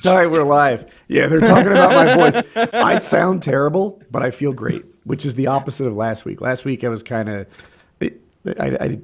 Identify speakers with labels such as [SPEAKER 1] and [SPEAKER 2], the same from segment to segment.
[SPEAKER 1] All right, we're live. Yeah, they're talking about my voice. I sound terrible, but I feel great, which is the opposite of last week. Last week I was kind of, I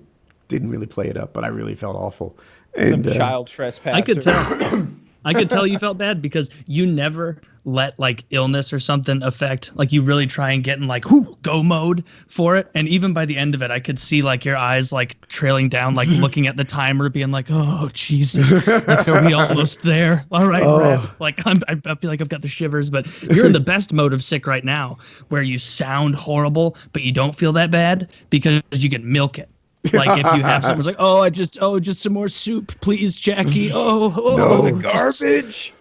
[SPEAKER 1] didn't really play it up, but I really felt awful.
[SPEAKER 2] Some
[SPEAKER 1] And
[SPEAKER 2] child trespasser.
[SPEAKER 3] I could tell. I could tell you felt bad because you never let like illness or something affect, like you really try and get in like go mode for it. And even by the end of it, I could see like your eyes like trailing down, like looking at the timer, being like, "Oh Jesus, like, are we almost there? All right, rep." Like I feel like I've got the shivers. But you're in the best mode of sick right now, where you sound horrible, but you don't feel that bad because you can milk it. Like if you have someone's like, just some more soup, please, Jackie.
[SPEAKER 1] No.
[SPEAKER 2] The garbage.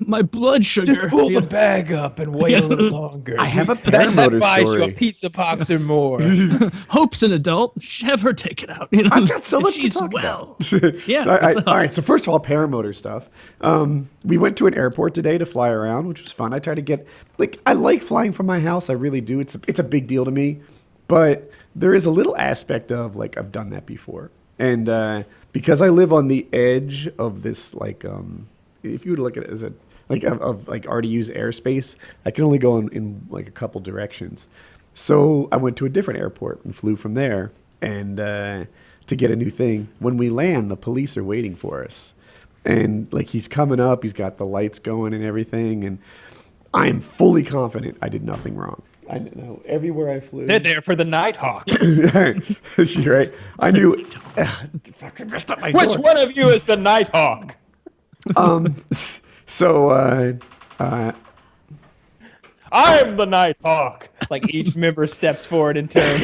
[SPEAKER 3] My blood sugar.
[SPEAKER 2] Just pull the bag up and wait a little longer.
[SPEAKER 1] I have a
[SPEAKER 2] that
[SPEAKER 1] paramotor
[SPEAKER 2] buys you a
[SPEAKER 1] story.
[SPEAKER 2] pizza box or more.
[SPEAKER 3] Hope's an adult. Have her take it out. You know,
[SPEAKER 1] I've got so much to
[SPEAKER 3] she's
[SPEAKER 1] talk
[SPEAKER 3] well.
[SPEAKER 1] about.
[SPEAKER 3] Yeah.
[SPEAKER 1] All right. So first of all, paramotor stuff. We went to an airport today to fly around, which was fun. I try to get I like flying from my house. I really do. It's a big deal to me, but there is a little aspect of like I've done that before, and because I live on the edge of this if you were to look at it as of RDU's airspace, I can only go in like a couple directions. So I went to a different airport and flew from there, and to get a new thing. When we land, the police are waiting for us, and like he's coming up, he's got the lights going and everything, and I am fully confident I did nothing wrong. I know everywhere I flew.
[SPEAKER 2] They're there for the Nighthawk.
[SPEAKER 1] You're right. I knew. Fucking messed up my
[SPEAKER 2] Which
[SPEAKER 1] door.
[SPEAKER 2] one of you is the Nighthawk?
[SPEAKER 1] So
[SPEAKER 2] I'm the Nighthawk. Like each member steps forward in turn.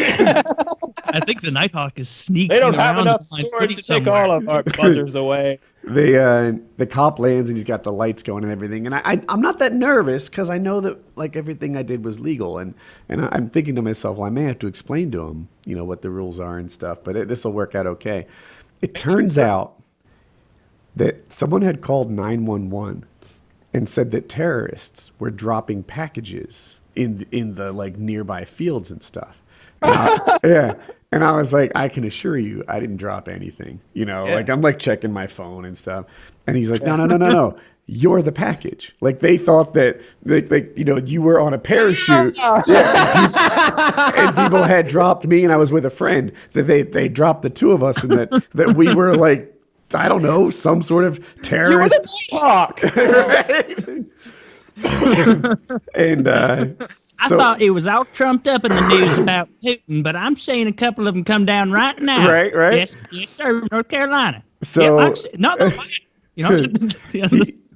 [SPEAKER 3] I think the Nighthawk is sneaking
[SPEAKER 2] They don't
[SPEAKER 3] around
[SPEAKER 2] have enough
[SPEAKER 3] to find
[SPEAKER 2] storage
[SPEAKER 3] footy
[SPEAKER 2] to take
[SPEAKER 3] somewhere.
[SPEAKER 2] all of our buzzers away.
[SPEAKER 1] the cop lands and he's got the lights going and everything, and I'm not that nervous because I know that like everything I did was legal, and I'm thinking to myself, well, I may have to explain to him, what the rules are and stuff, but this will work out okay. It turns out that someone had called 911 and said that terrorists were dropping packages in the like nearby fields and stuff. Yeah. And I was like, I can assure you, I didn't drop anything. Like I'm like checking my phone and stuff. And he's like, no. You're the package. Like they thought that, you were on a parachute. And people had dropped me, and I was with a friend. That they dropped the two of us, and that we were like, I don't know, some sort of terrorist.
[SPEAKER 2] You were the Nighthawk.
[SPEAKER 1] And
[SPEAKER 4] I thought it was all trumped up in the news about Putin, but I'm seeing a couple of them come down right now.
[SPEAKER 1] Right.
[SPEAKER 4] Yes, sir, North Carolina.
[SPEAKER 1] So-
[SPEAKER 4] not the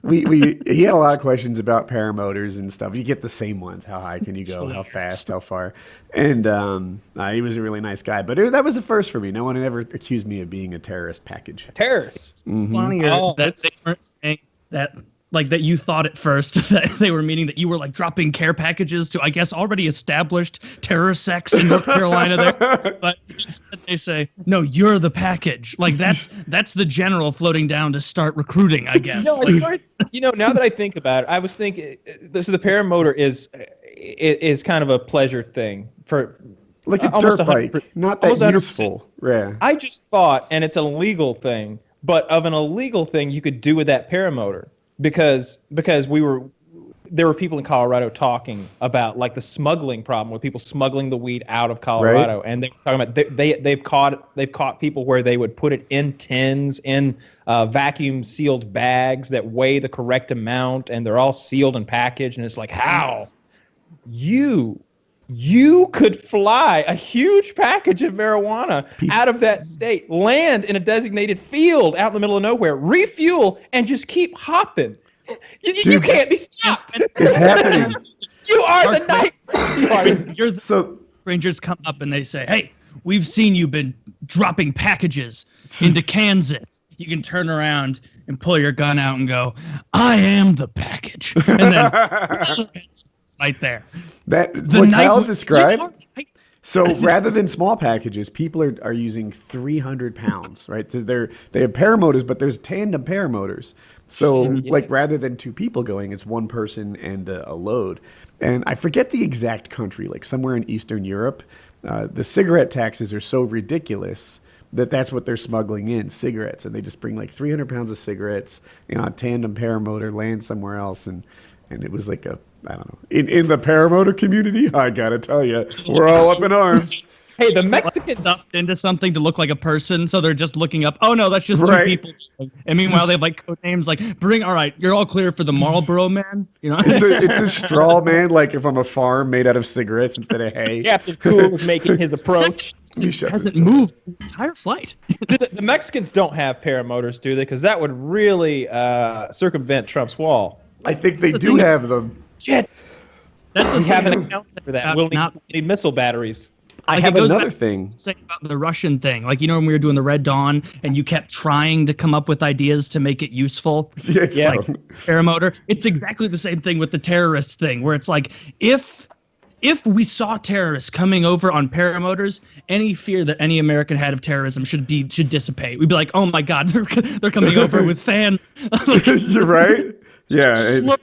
[SPEAKER 1] He had a lot of questions about paramotors and stuff. You get the same ones. How high can you go? How fast? How far? And he was a really nice guy. But that was a first for me. No one had ever accused me of being a terrorist package.
[SPEAKER 2] Terrorists.
[SPEAKER 3] Funnier that they weren't saying that, like that you thought at first that they were meaning that you were like dropping care packages to, I guess, already established terror sects in North Carolina there. But instead they say, no, you're the package. Like that's the general floating down to start recruiting, I guess.
[SPEAKER 2] Now that I think about it, I was thinking, so the paramotor is kind of a pleasure thing for
[SPEAKER 1] Like a
[SPEAKER 2] almost
[SPEAKER 1] dirt
[SPEAKER 2] 100%,
[SPEAKER 1] bike. Not that
[SPEAKER 2] almost 100%.
[SPEAKER 1] useful. Yeah.
[SPEAKER 2] I just thought, and it's a legal thing, but of an illegal thing you could do with that paramotor because there were people in Colorado talking about like the smuggling problem with people smuggling the weed out of Colorado, and they were talking about they've caught people where they would put it in tins in vacuum sealed bags that weigh the correct amount, and they're all sealed and packaged, and it's like how you could fly a huge package of marijuana out of that state, land in a designated field out in the middle of nowhere, refuel, and just keep hopping. You can't be stopped.
[SPEAKER 1] It's happening.
[SPEAKER 2] You are the night.
[SPEAKER 3] You're the
[SPEAKER 1] So
[SPEAKER 3] Rangers come up and they say, hey, we've seen you been dropping packages into Kansas. You can turn around and pull your gun out and go, I am the package. And then right there.
[SPEAKER 1] that
[SPEAKER 3] The
[SPEAKER 1] what
[SPEAKER 3] night
[SPEAKER 1] Kyle
[SPEAKER 3] was-
[SPEAKER 1] described. So rather than small packages, people are using 300 pounds, right? So they have paramotors, but there's tandem paramotors. So like rather than two people going, it's one person and a load. And I forget the exact country, like somewhere in Eastern Europe, the cigarette taxes are so ridiculous that's what they're smuggling in, cigarettes, and they just bring like 300 pounds of cigarettes, a tandem paramotor, land somewhere else, and it was like I don't know, in the paramotor community, I gotta tell you, we're all up in arms.
[SPEAKER 2] Hey, the Mexicans.
[SPEAKER 3] Stuffed into something to look like a person, so they're just looking up. Oh no, that's just
[SPEAKER 1] Right.
[SPEAKER 3] two people. And meanwhile, they have like code names like all right, you're all clear for the Marlboro Man.
[SPEAKER 1] It's a straw man, like from a farm made out of cigarettes instead of hay.
[SPEAKER 2] Captain Cool is making his approach.
[SPEAKER 1] Let me shut this
[SPEAKER 3] hasn't
[SPEAKER 1] door.
[SPEAKER 3] moved the entire flight.
[SPEAKER 2] The Mexicans don't have paramotors, do they? Because that would really circumvent Trump's wall.
[SPEAKER 1] I think they
[SPEAKER 3] The
[SPEAKER 1] do
[SPEAKER 3] thing-
[SPEAKER 1] have them.
[SPEAKER 2] Shit.
[SPEAKER 3] That's
[SPEAKER 2] We
[SPEAKER 3] the
[SPEAKER 2] have
[SPEAKER 3] thing
[SPEAKER 2] an account for that. We'll
[SPEAKER 3] Not-
[SPEAKER 2] need missile batteries.
[SPEAKER 1] I
[SPEAKER 3] Like,
[SPEAKER 1] have
[SPEAKER 3] it goes
[SPEAKER 1] another
[SPEAKER 3] back-
[SPEAKER 1] thing.
[SPEAKER 3] saying about the Russian thing. Like, when we were doing the Red Dawn and you kept trying to come up with ideas to make it useful.
[SPEAKER 1] Yes.
[SPEAKER 2] Yeah.
[SPEAKER 3] Like paramotor. It's exactly the same thing with the terrorist thing, where it's like if we saw terrorists coming over on paramotors, any fear that any American had of terrorism should dissipate. We'd be like, oh my God, they're coming over with fans. Like,
[SPEAKER 1] You're right. Yeah.
[SPEAKER 3] slow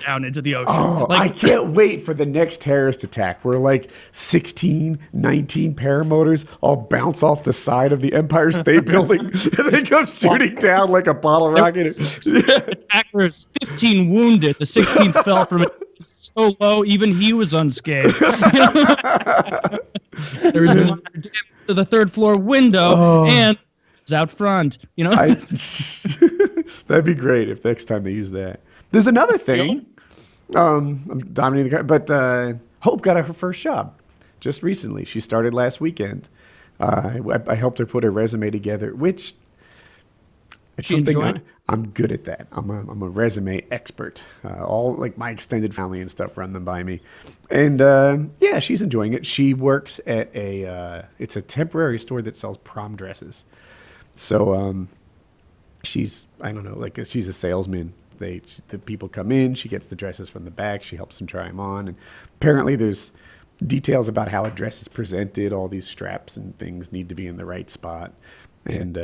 [SPEAKER 3] down into the ocean.
[SPEAKER 1] Oh, I
[SPEAKER 3] Like,
[SPEAKER 1] can't wait for the next terrorist attack where like 16, 19 paramotors all bounce off the side of the Empire State Building and they come shooting down like a bottle rocket. Yeah.
[SPEAKER 3] attackers, 15 wounded. The 16th fell from it so low, even he was unscathed. There was minor damage to the third floor window
[SPEAKER 1] Oh.
[SPEAKER 3] and it's out front.
[SPEAKER 1] That'd be great if next time they use that. There's another thing. I'm dominating the car, but Hope got her first job just recently. She started last weekend. I helped her put her resume together, which it's
[SPEAKER 3] She
[SPEAKER 1] something
[SPEAKER 3] enjoyed?
[SPEAKER 1] I'm good at that. I'm a resume expert. All like my extended family and stuff run them by me, and yeah, she's enjoying it. She works at it's a temporary store that sells prom dresses. So she's I don't know, like she's a salesman. The people come in, she gets the dresses from the back, she helps them try them on, and apparently there's details about how a dress is presented. All these straps and things need to be in the right spot, and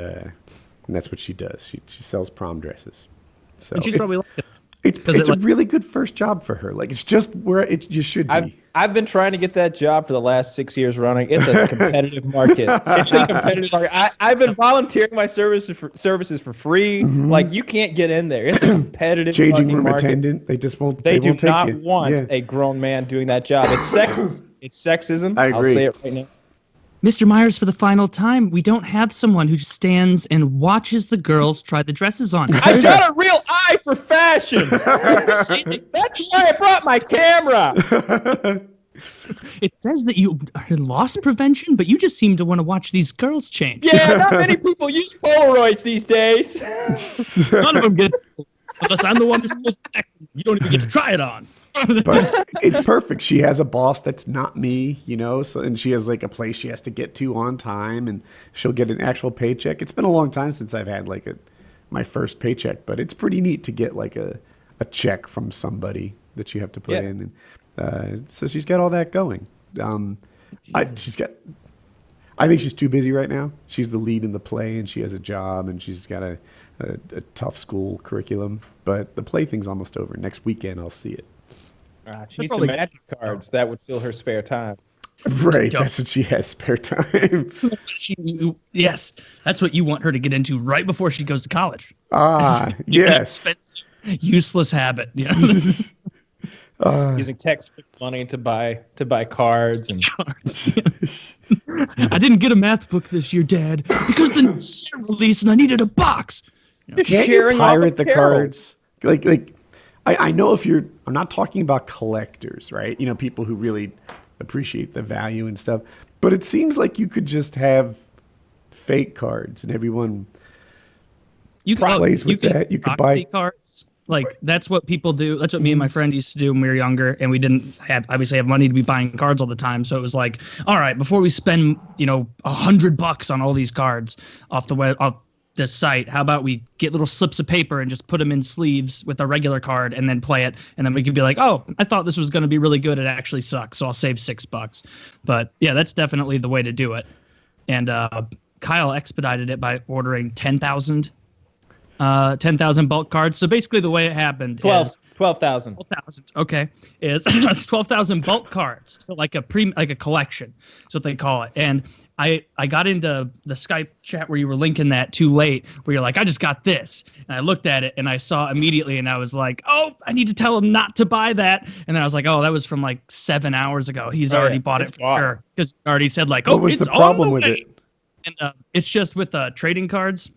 [SPEAKER 1] that's what she does. She sells prom dresses. So
[SPEAKER 3] And she's
[SPEAKER 1] it's-
[SPEAKER 3] probably like it.
[SPEAKER 1] it's
[SPEAKER 3] 'Cause
[SPEAKER 1] it's
[SPEAKER 3] it,
[SPEAKER 1] a
[SPEAKER 3] like-
[SPEAKER 1] really good first job for her. Like it's just where it just should be.
[SPEAKER 2] I've been trying to get that job for the last 6 years running. It's a competitive market. It's a competitive market. I've been volunteering my services for free. Like you can't get in there. It's a competitive
[SPEAKER 1] Changing
[SPEAKER 2] fucking
[SPEAKER 1] room
[SPEAKER 2] market.
[SPEAKER 1] attendant, they just won't.
[SPEAKER 2] They do
[SPEAKER 1] won't take
[SPEAKER 2] not
[SPEAKER 1] you.
[SPEAKER 2] want
[SPEAKER 1] Yeah.
[SPEAKER 2] a grown man doing that job. It's sexist. It's sexism.
[SPEAKER 1] I
[SPEAKER 2] I'll
[SPEAKER 1] agree.
[SPEAKER 2] say it right now.
[SPEAKER 3] Mr. Myers, for the final time, we don't have someone who just stands and watches the girls try the dresses on.
[SPEAKER 2] I got a real eye for fashion. That's why I brought my camera.
[SPEAKER 3] It says that you are in loss prevention, but you just seem to want to watch these girls change.
[SPEAKER 2] Yeah, not many people use Polaroids these days.
[SPEAKER 3] None of them get it. Unless I'm the one who's supposed to act. You don't even get to try it on.
[SPEAKER 1] But it's perfect. She has a boss that's not me, so and she has like a place she has to get to on time, and she'll get an actual paycheck. It's been a long time since I've had like my first paycheck, but it's pretty neat to get like a check from somebody that you have to put
[SPEAKER 2] Yeah.
[SPEAKER 1] in, and so she's got all that going. I think she's too busy right now. She's the lead in the play, and she has a job, and she's got a tough school curriculum. But the play thing's almost over. Next weekend, I'll see it.
[SPEAKER 2] She needs some
[SPEAKER 3] probably-
[SPEAKER 2] magic cards that would fill her spare time.
[SPEAKER 1] Right,
[SPEAKER 3] Joke.
[SPEAKER 1] that's what she has spare time.
[SPEAKER 3] Yes, that's what you want her to get into right before she goes to college.
[SPEAKER 1] Ah, yes.
[SPEAKER 3] Expensive, useless habit. Yeah.
[SPEAKER 2] Using textbook money to buy cards and
[SPEAKER 3] I didn't get a math book this year, Dad, because the set released and I needed a box.
[SPEAKER 1] Can't you
[SPEAKER 2] sharing all
[SPEAKER 1] pirate the
[SPEAKER 2] carols.
[SPEAKER 1] cards? Like, I know I'm not talking about collectors, right? People who really appreciate the value and stuff. But it seems like you could just have fake cards and everyone.
[SPEAKER 3] You
[SPEAKER 1] Plays with that. You could buy-
[SPEAKER 3] cards. Like that's what people do. That's what me and my friend used to do when we were younger, and we didn't obviously have money to be buying cards all the time. So it was like, all right, before we spend $100 on all these cards off this site, how about we get little slips of paper and just put them in sleeves with a regular card and then play it, and then we could be like, oh, I thought this was going to be really good. It actually sucks, so I'll save $6. But yeah, that's definitely the way to do it. And Kyle expedited it by ordering 10,000 10,000 bulk cards. So basically, the way it happened
[SPEAKER 2] 12,000.
[SPEAKER 3] 12,000. Okay, is 12,000 bulk cards. So like a collection. That's what they call it. And I got into the Skype chat where you were linking that too late, where you're like, I just got this, and I looked at it and I saw immediately, and I was like, oh, I need to tell him not to buy that. And then I was like, oh, that was from like 7 hours ago. He's already bought it for sure, because he already said like, oh,
[SPEAKER 1] What was
[SPEAKER 3] it's
[SPEAKER 1] the problem
[SPEAKER 3] on the
[SPEAKER 1] with
[SPEAKER 3] way.
[SPEAKER 1] it?
[SPEAKER 3] And it's just with trading cards.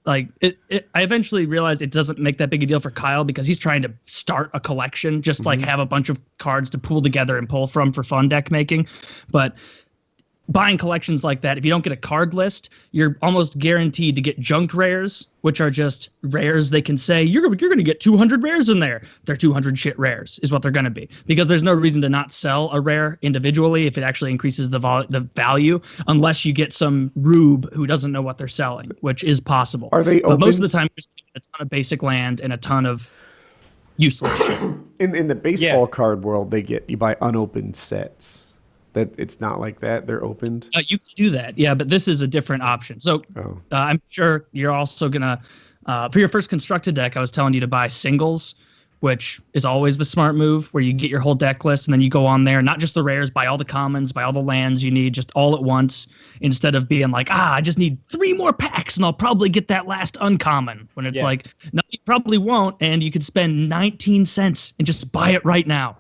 [SPEAKER 3] Like I eventually realized it doesn't make that big a deal for Kyle because he's trying to start a collection, just like have a bunch of cards to pool together and pull from for fun deck making. But buying collections like that, if you don't get a card list, you're almost guaranteed to get junk rares, which are just rares. They can say you're going to get 200 rares in there. They're 200 shit rares is what they're going to be, because there's no reason to not sell a rare individually if it actually increases the value, unless you get some rube who doesn't know what they're selling, which is possible.
[SPEAKER 1] Are they
[SPEAKER 3] But most of
[SPEAKER 1] opened?
[SPEAKER 3] the time, there's a ton of basic land and a ton of useless shit.
[SPEAKER 1] In the baseball card world, you buy unopened sets. That it's not like that. They're opened.
[SPEAKER 3] You can do that, yeah, but this is a different option. So I'm sure you're also gonna, for your first constructed deck, I was telling you to buy singles, which is always the smart move, where you get your whole deck list and then you go on there, not just the rares, buy all the commons, buy all the lands you need, just all at once, instead of being like, I just need 3 more packs and I'll probably get that last uncommon. When it's like, no, you probably won't, and you could spend 19 cents and just buy it right now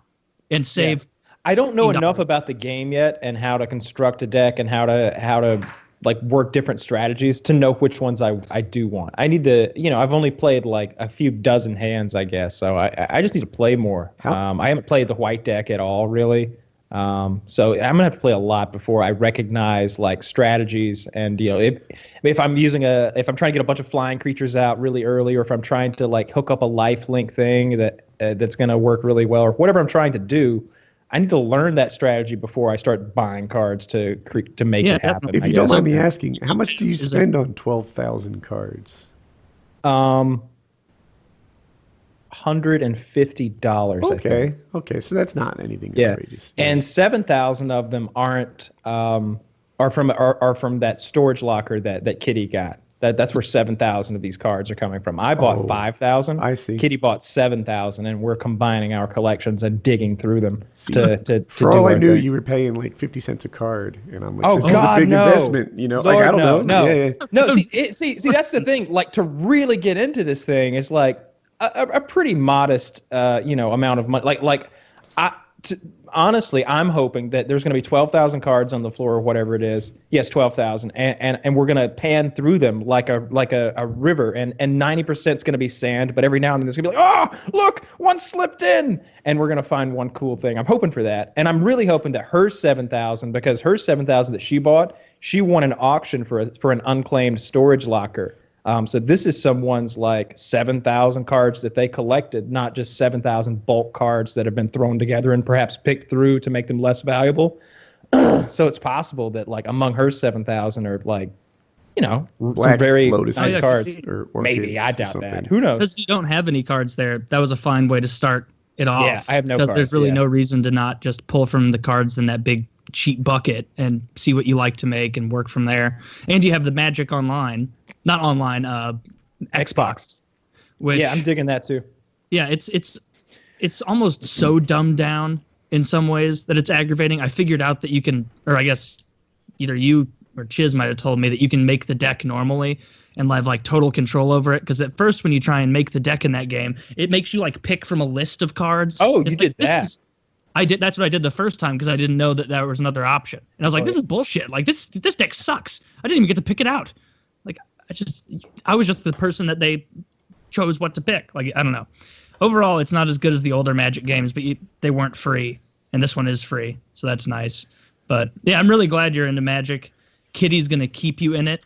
[SPEAKER 3] and save.
[SPEAKER 2] Yeah. I don't know
[SPEAKER 3] $16.
[SPEAKER 2] enough about the game yet and how to construct a deck and how to like work different strategies to know which ones I do want. I need to, I've only played like a few dozen hands, I guess. So I just need to play more. I haven't played the white deck at all, really. So I'm gonna have to play a lot before I recognize like strategies, and if I'm if I'm trying to get a bunch of flying creatures out really early, or if I'm trying to like hook up a life link thing that's gonna work really well, or whatever I'm trying to do. I need to learn that strategy before I start buying cards to make it happen.
[SPEAKER 1] If you don't mind me asking, how much do you spend on 12,000 cards?
[SPEAKER 2] $150.
[SPEAKER 1] Okay, so that's not anything outrageous.
[SPEAKER 2] And 7,000 of them are from that storage locker that Kitty got. That's where 7,000 of these cards are coming from. I bought 5,000.
[SPEAKER 1] I see.
[SPEAKER 2] Kitty bought 7,000, and we're combining our collections and digging through them to
[SPEAKER 1] For
[SPEAKER 2] do
[SPEAKER 1] all I
[SPEAKER 2] our
[SPEAKER 1] knew,
[SPEAKER 2] thing.
[SPEAKER 1] you were paying like 50 cents a card, and I'm like,
[SPEAKER 2] Oh,
[SPEAKER 1] this
[SPEAKER 2] God,
[SPEAKER 1] is a big
[SPEAKER 2] no.
[SPEAKER 1] investment.
[SPEAKER 2] Lord,
[SPEAKER 1] like I don't know.
[SPEAKER 2] No.
[SPEAKER 1] Yeah.
[SPEAKER 2] No, see, that's the thing. Like, to really get into this thing is like a pretty modest, amount of money. Honestly, I'm hoping that there's going to be 12,000 cards on the floor or whatever it is. Yes, 12,000, and we're going to pan through them like a river, and 90% is going to be sand, but every now and then there's going to be like, oh, look, one slipped in, and we're going to find one cool thing. I'm hoping for that, and I'm really hoping that her 7,000, because her 7,000 that she bought, she won an auction for an unclaimed storage locker. So this is someone's like 7,000 cards that they collected, not just 7,000 bulk cards that have been thrown together and perhaps picked through to make them less valuable. So it's possible that like among her 7,000 are like, some very
[SPEAKER 1] lotuses
[SPEAKER 2] nice cards.
[SPEAKER 1] or
[SPEAKER 2] Maybe, I
[SPEAKER 1] orchids or
[SPEAKER 2] doubt
[SPEAKER 1] something.
[SPEAKER 2] that. Who knows?
[SPEAKER 3] Because you don't have any cards there. That was a fine way to start it off.
[SPEAKER 2] Yeah, I have no
[SPEAKER 3] Because
[SPEAKER 2] cards,
[SPEAKER 3] there's really
[SPEAKER 2] yeah.
[SPEAKER 3] no reason to not just pull from the cards in that big cheap bucket and see what you like to make and work from there. And you have the Magic Online, not online, Xbox. Which,
[SPEAKER 2] Yeah, I'm digging that too.
[SPEAKER 3] yeah, it's almost so dumbed down in some ways that it's aggravating. I figured out that you can, or I guess either you or Chiz might have told me that you can make the deck normally and have like total control over it. Because at first, when you try and make the deck in that game, it makes you like pick from a list of cards.
[SPEAKER 2] Oh,
[SPEAKER 3] It's
[SPEAKER 2] you
[SPEAKER 3] like,
[SPEAKER 2] did that.
[SPEAKER 3] I did. That's what I did the first time because I didn't know that there was another option. And I was like, this is bullshit. Like this deck sucks. I didn't even get to pick it out. Like I was just the person that they chose what to pick. Like, I don't know. Overall, it's not as good as the older Magic games, but they weren't free. And this one is free. So that's nice. But yeah, I'm really glad you're into Magic. Kitty's going to keep you in it,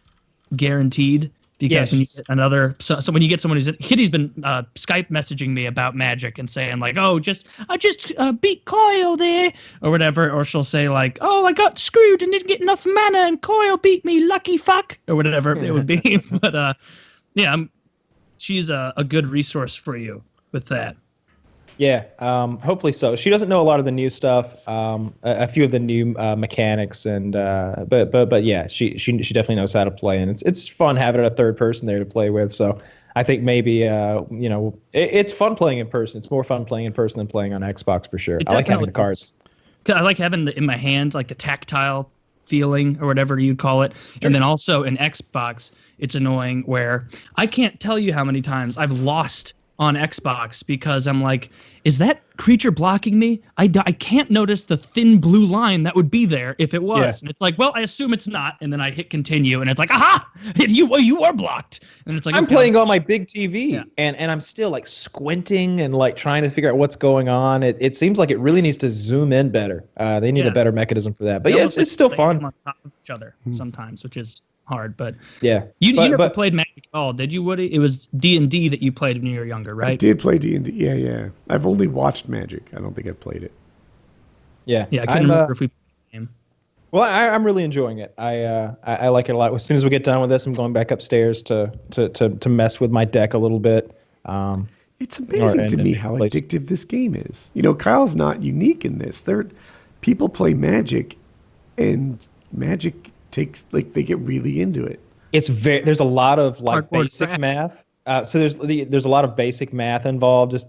[SPEAKER 3] guaranteed. Because when you get so when you get someone who's Kitty's been Skype messaging me about Magic and saying like, oh, I just beat Coil there or whatever, or she'll say like, oh, I got screwed and didn't get enough mana and Coil beat me, lucky fuck, or whatever it would be. But yeah, she's a good resource for you with that.
[SPEAKER 2] Yeah, hopefully so. She doesn't know a lot of the new stuff, a few of the new mechanics, and but yeah, she definitely knows how to play, and it's fun having a third person there to play with. So I think maybe it's fun playing in person. It's more fun playing in person than playing on Xbox for sure. I like having the cards.
[SPEAKER 3] I like having in my hands, like the tactile feeling or whatever you'd call it. Sure. And then also in Xbox, it's annoying where I can't tell you how many times I've lost on Xbox because I'm like, is that creature blocking me? I can't notice the thin blue line that would be there if it was. Yeah. And it's like, well, I assume it's not. And then I hit continue and it's like, aha, you are blocked. And it's like,
[SPEAKER 2] I'm playing on my big TV and I'm still like squinting and like trying to figure out what's going on. It seems like it really needs to zoom in better. They need a better mechanism for that. But yeah, it's still fun.
[SPEAKER 3] On top of each other sometimes, which is hard, but
[SPEAKER 2] yeah,
[SPEAKER 3] you never played Magic at all, did you, Woody? It was D&D that you played when you were younger, right?
[SPEAKER 1] I did play D&D. Yeah. I've only watched Magic. I don't think I've played it.
[SPEAKER 2] Yeah,
[SPEAKER 3] I couldn't remember if we played the game.
[SPEAKER 2] Well, I'm really enjoying it. I like it a lot. As soon as we get done with this, I'm going back upstairs to mess with my deck a little bit.
[SPEAKER 1] It's amazing to me how addictive this game is. You know, Kyle's not unique in this. People play Magic, and Magic takes they get really into it.
[SPEAKER 2] There's a lot of like basic math. So there's a lot of basic math involved, just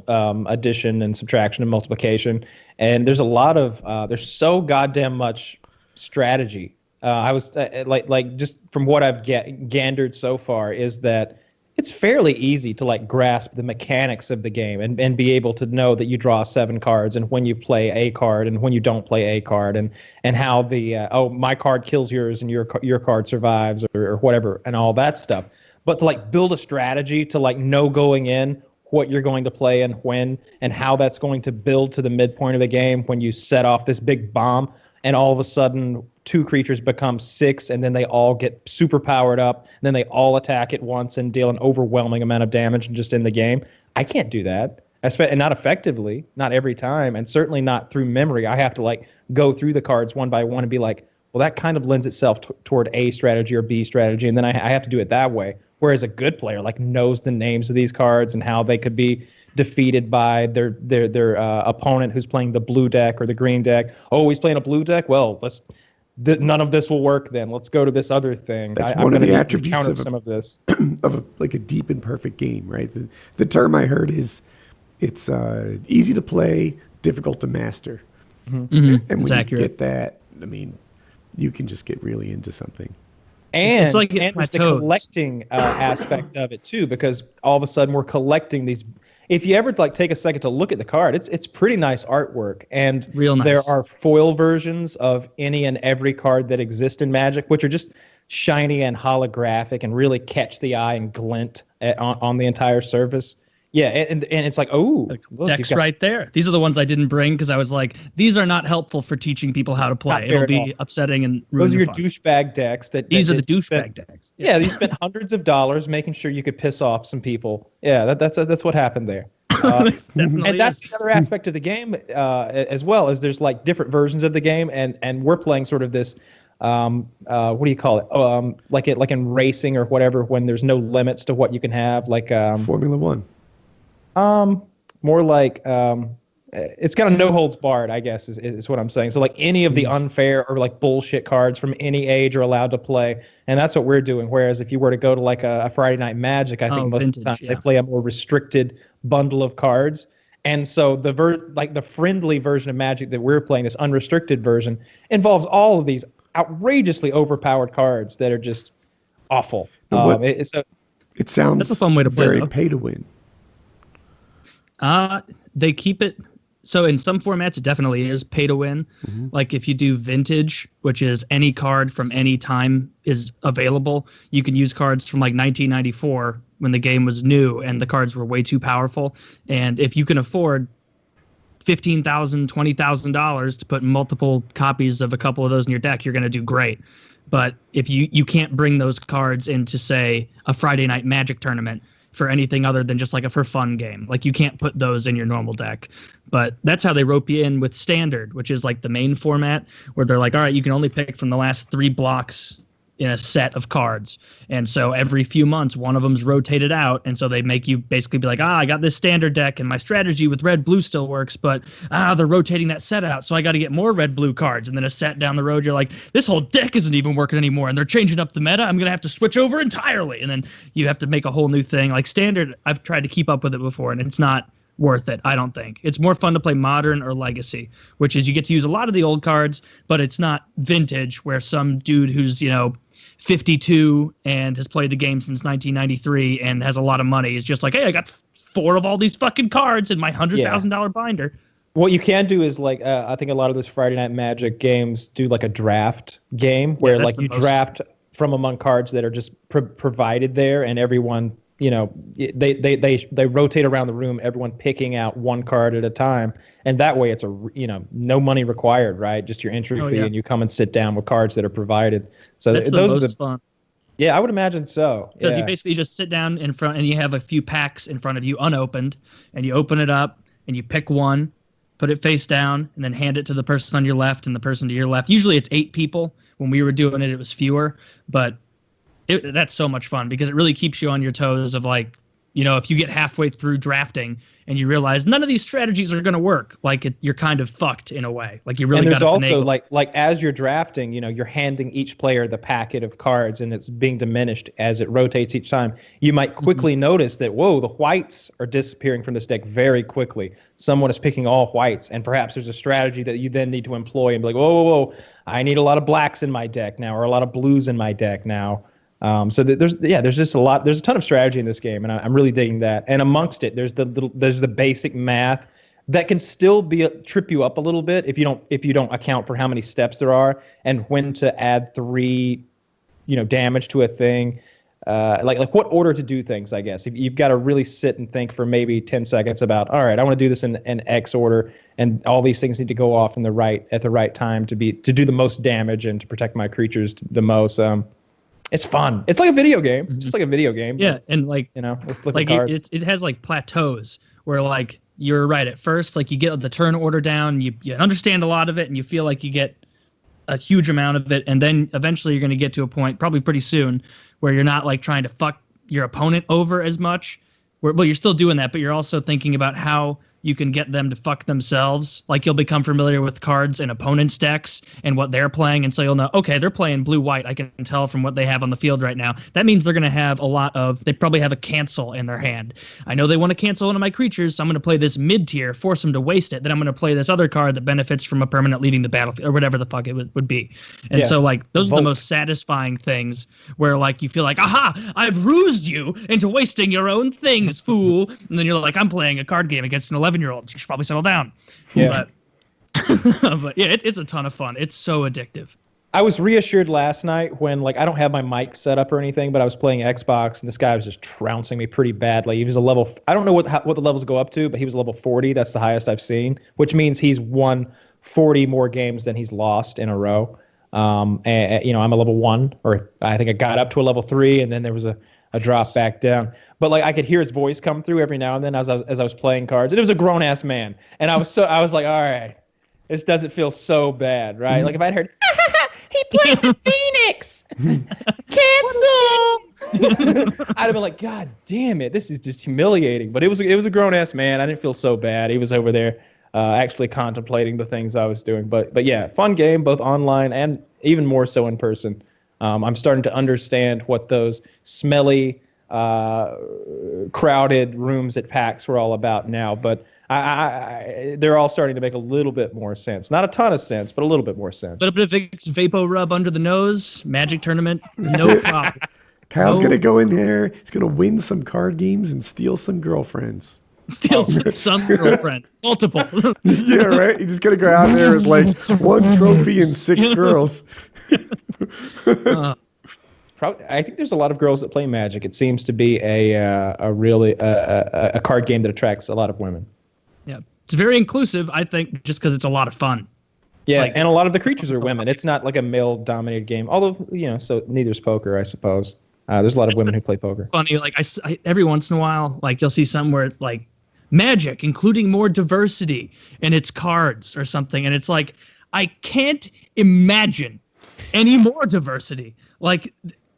[SPEAKER 2] addition and subtraction and multiplication, and there's a lot of there's so goddamn much strategy. I was like just from what I've gandered so far is that it's fairly easy to like grasp the mechanics of the game and be able to know that you draw 7 cards and when you play a card and when you don't play a card and how the my card kills yours and your card survives or whatever and all that stuff. But to like build a strategy to like know going in what you're going to play and when and how that's going to build to the midpoint of the game when you set off this big bomb and all of a sudden 2 creatures become 6 and then they all get super powered up and then they all attack at once and deal an overwhelming amount of damage just in the game. I can't do that. And not effectively, not every time, and certainly not through memory. I have to like go through the cards one by one and be like, well, that kind of lends itself toward A strategy or B strategy, and then I have to do it that way. Whereas a good player like knows the names of these cards and how they could be defeated by their opponent who's playing the blue deck or the green deck. Oh, he's playing a blue deck? Well, none of this will work then. Let's go to this other thing.
[SPEAKER 1] That's one of the attributes of
[SPEAKER 2] some of this.
[SPEAKER 1] of a deep and perfect game, right? The term I heard is it's easy to play, difficult to master.
[SPEAKER 3] Mm-hmm.
[SPEAKER 1] And when you get that, I mean, you can just get really into something.
[SPEAKER 2] And, it's like there's the collecting aspect of it too, because all of a sudden we're collecting these. If you ever like take a second to look at the card, it's pretty nice artwork, and
[SPEAKER 3] real nice.
[SPEAKER 2] There are foil versions of any and every card that exists in Magic, which are just shiny and holographic and really catch the eye and glint on the entire surface. Yeah, and it's like, oh, look,
[SPEAKER 3] decks right there. These are the ones I didn't bring because I was like, these are not helpful for teaching people how to play. It'll be upsetting and ruin
[SPEAKER 2] those are your
[SPEAKER 3] fun.
[SPEAKER 2] Douchebag decks.
[SPEAKER 3] These are the douchebag decks.
[SPEAKER 2] Yeah, you spent hundreds of dollars making sure you could piss off some people. Yeah, that's what happened there. And that's the other aspect of the game as well, as there's like different versions of the game, and we're playing sort of this. What do you call it? Like in racing or whatever, when there's no limits to what you can have, like
[SPEAKER 1] Formula One.
[SPEAKER 2] More like it's got a no holds barred, I guess, is what I'm saying. So like any of the unfair or like bullshit cards from any age are allowed to play, and that's what we're doing. Whereas if you were to go to like a Friday Night Magic, I think most of the time they play a more restricted bundle of cards. And so the friendly version of Magic that we're playing, this unrestricted version, involves all of these outrageously overpowered cards that are just awful.
[SPEAKER 1] It sounds
[SPEAKER 3] that's a fun way to play.
[SPEAKER 1] Very pay to win.
[SPEAKER 3] They keep it so in some formats it definitely is pay to win. Mm-hmm. Like if you do vintage, which is any card from any time is available, you can use cards from like 1994 when the game was new and the cards were way too powerful. And if you can afford $15,000, $20,000 to put multiple copies of a couple of those in your deck, you're going to do great. But if you can't bring those cards into, say, a Friday Night Magic tournament for anything other than just like a for fun game. Like you can't put those in your normal deck. But that's how they rope you in with standard, which is like the main format where they're like, all right, you can only pick from the last 3 blocks in a set of cards. And so every few months, one of them's rotated out. And so they make you basically be like, I got this standard deck and my strategy with red blue still works, but they're rotating that set out. So I got to get more red blue cards. And then a set down the road, you're like, this whole deck isn't even working anymore. And they're changing up the meta. I'm going to have to switch over entirely. And then you have to make a whole new thing. Like standard, I've tried to keep up with it before, and it's not worth it, I don't think. It's more fun to play Modern or Legacy, which is you get to use a lot of the old cards, but it's not Vintage, where some dude who's, 52 and has played the game since 1993 and has a lot of money is just like, hey, I got 4 of all these fucking cards in my $100,000 binder.
[SPEAKER 2] What you can do is like I think a lot of those Friday Night Magic games do like a draft game where like you draft from among cards that are just provided there, and everyone they rotate around the room, everyone picking out one card at a time, and that way it's no money required, right? Just your entry fee, and you come and sit down with cards that are provided. So
[SPEAKER 3] that's
[SPEAKER 2] those
[SPEAKER 3] the
[SPEAKER 2] are
[SPEAKER 3] most fun.
[SPEAKER 2] Yeah, I would imagine so.
[SPEAKER 3] Because you basically just sit down in front, and you have a few packs in front of you unopened, and you open it up, and you pick one, put it face down, and then hand it to the person on your left and the person to your left. Usually it's 8 people. When we were doing it, it was fewer, but that's so much fun because it really keeps you on your toes of like, if you get halfway through drafting and you realize none of these strategies are going to work, like you're kind of fucked in a way. Like you really got to
[SPEAKER 2] also like as you're drafting, you're handing each player the packet of cards, and it's being diminished as it rotates each time. You might quickly notice that, whoa, the whites are disappearing from this deck very quickly. Someone is picking all whites, and perhaps there's a strategy that you then need to employ and be like, whoa, I need a lot of blacks in my deck now, or a lot of blues in my deck now. So there's just there's a ton of strategy in this game, and I'm really digging that. And amongst it, there's the basic math that can still trip you up a little bit if you don't account for how many steps there are and when to add 3, damage to a thing. Like what order to do things, I guess. You've got to really sit and think for maybe 10 seconds about, all right, I want to do this in X order, and all these things need to go off at the right time to do the most damage and to protect my creatures the most. It's fun. It's like a video game. It's just like a video game.
[SPEAKER 3] Yeah, and like
[SPEAKER 2] with flipping cards.
[SPEAKER 3] It has like plateaus where like you're right at first, like you get the turn order down, you understand a lot of it, and you feel like you get a huge amount of it, and then eventually you're going to get to a point, probably pretty soon, where you're not like trying to fuck your opponent over as much. Well, you're still doing that, but you're also thinking about how you can get them to fuck themselves. Like you'll become familiar with cards and opponents' decks and what they're playing, and so you'll know, okay, they're playing blue-white. I can tell from what they have on the field right now. That means they're going to have they probably have a cancel in their hand. I know they want to cancel one of my creatures, so I'm going to play this mid-tier, force them to waste it. Then I'm going to play this other card that benefits from a permanent leading the battlefield, or whatever the fuck it would be. And so like those are the most satisfying things, where like you feel like, aha, I've rused you into wasting your own things, fool. And then you're like, I'm playing a card game against an 11-year-old. You should probably settle down.
[SPEAKER 2] Yeah.
[SPEAKER 3] But yeah, it's a ton of fun. It's so addictive.
[SPEAKER 2] I was reassured last night when, like, I don't have my mic set up or anything, but I was playing Xbox, and this guy was just trouncing me pretty badly. He was a level, I don't know what the levels go up to, but he was level 40. That's the highest I've seen, which means he's won 40 more games than he's lost in a row. I'm a level 1, or I think I got up to a level 3, and then there was a drop back down. But like I could hear his voice come through every now and then as I was playing cards. And it was a grown ass man. And I was like, all right, this doesn't feel so bad, right? Like if I'd heard, he played the Phoenix, cancel. I'd have been like, God damn it, this is just humiliating. But it was a grown ass man. I didn't feel so bad. He was over there actually contemplating the things I was doing. But yeah, fun game, both online and even more so in person. I'm starting to understand what those smelly, crowded rooms at PAX were all about now, but they're all starting to make a little bit more sense. Not a ton of sense, but a little bit more sense.
[SPEAKER 3] But if it's Vapo Rub under the nose, Magic Tournament, no problem.
[SPEAKER 1] Kyle's going to go in there. He's going to win some card games and steal some girlfriends.
[SPEAKER 3] Steal some girlfriend. Multiple.
[SPEAKER 1] Yeah, right? He's just going to go out there with like 1 trophy and 6 girls.
[SPEAKER 2] I think there's a lot of girls that play Magic. It seems to be a card game that attracts a lot of women.
[SPEAKER 3] Yeah, it's very inclusive, I think, just because it's a lot of fun.
[SPEAKER 2] Yeah, and a lot of the creatures are women. It's not like a male-dominated game. Although, so neither's poker, I suppose. There's a lot of women who play poker.
[SPEAKER 3] Funny, like I every once in a while, like you'll see somewhere like Magic, including more diversity in its cards or something, and it's like I can't imagine any more diversity. Like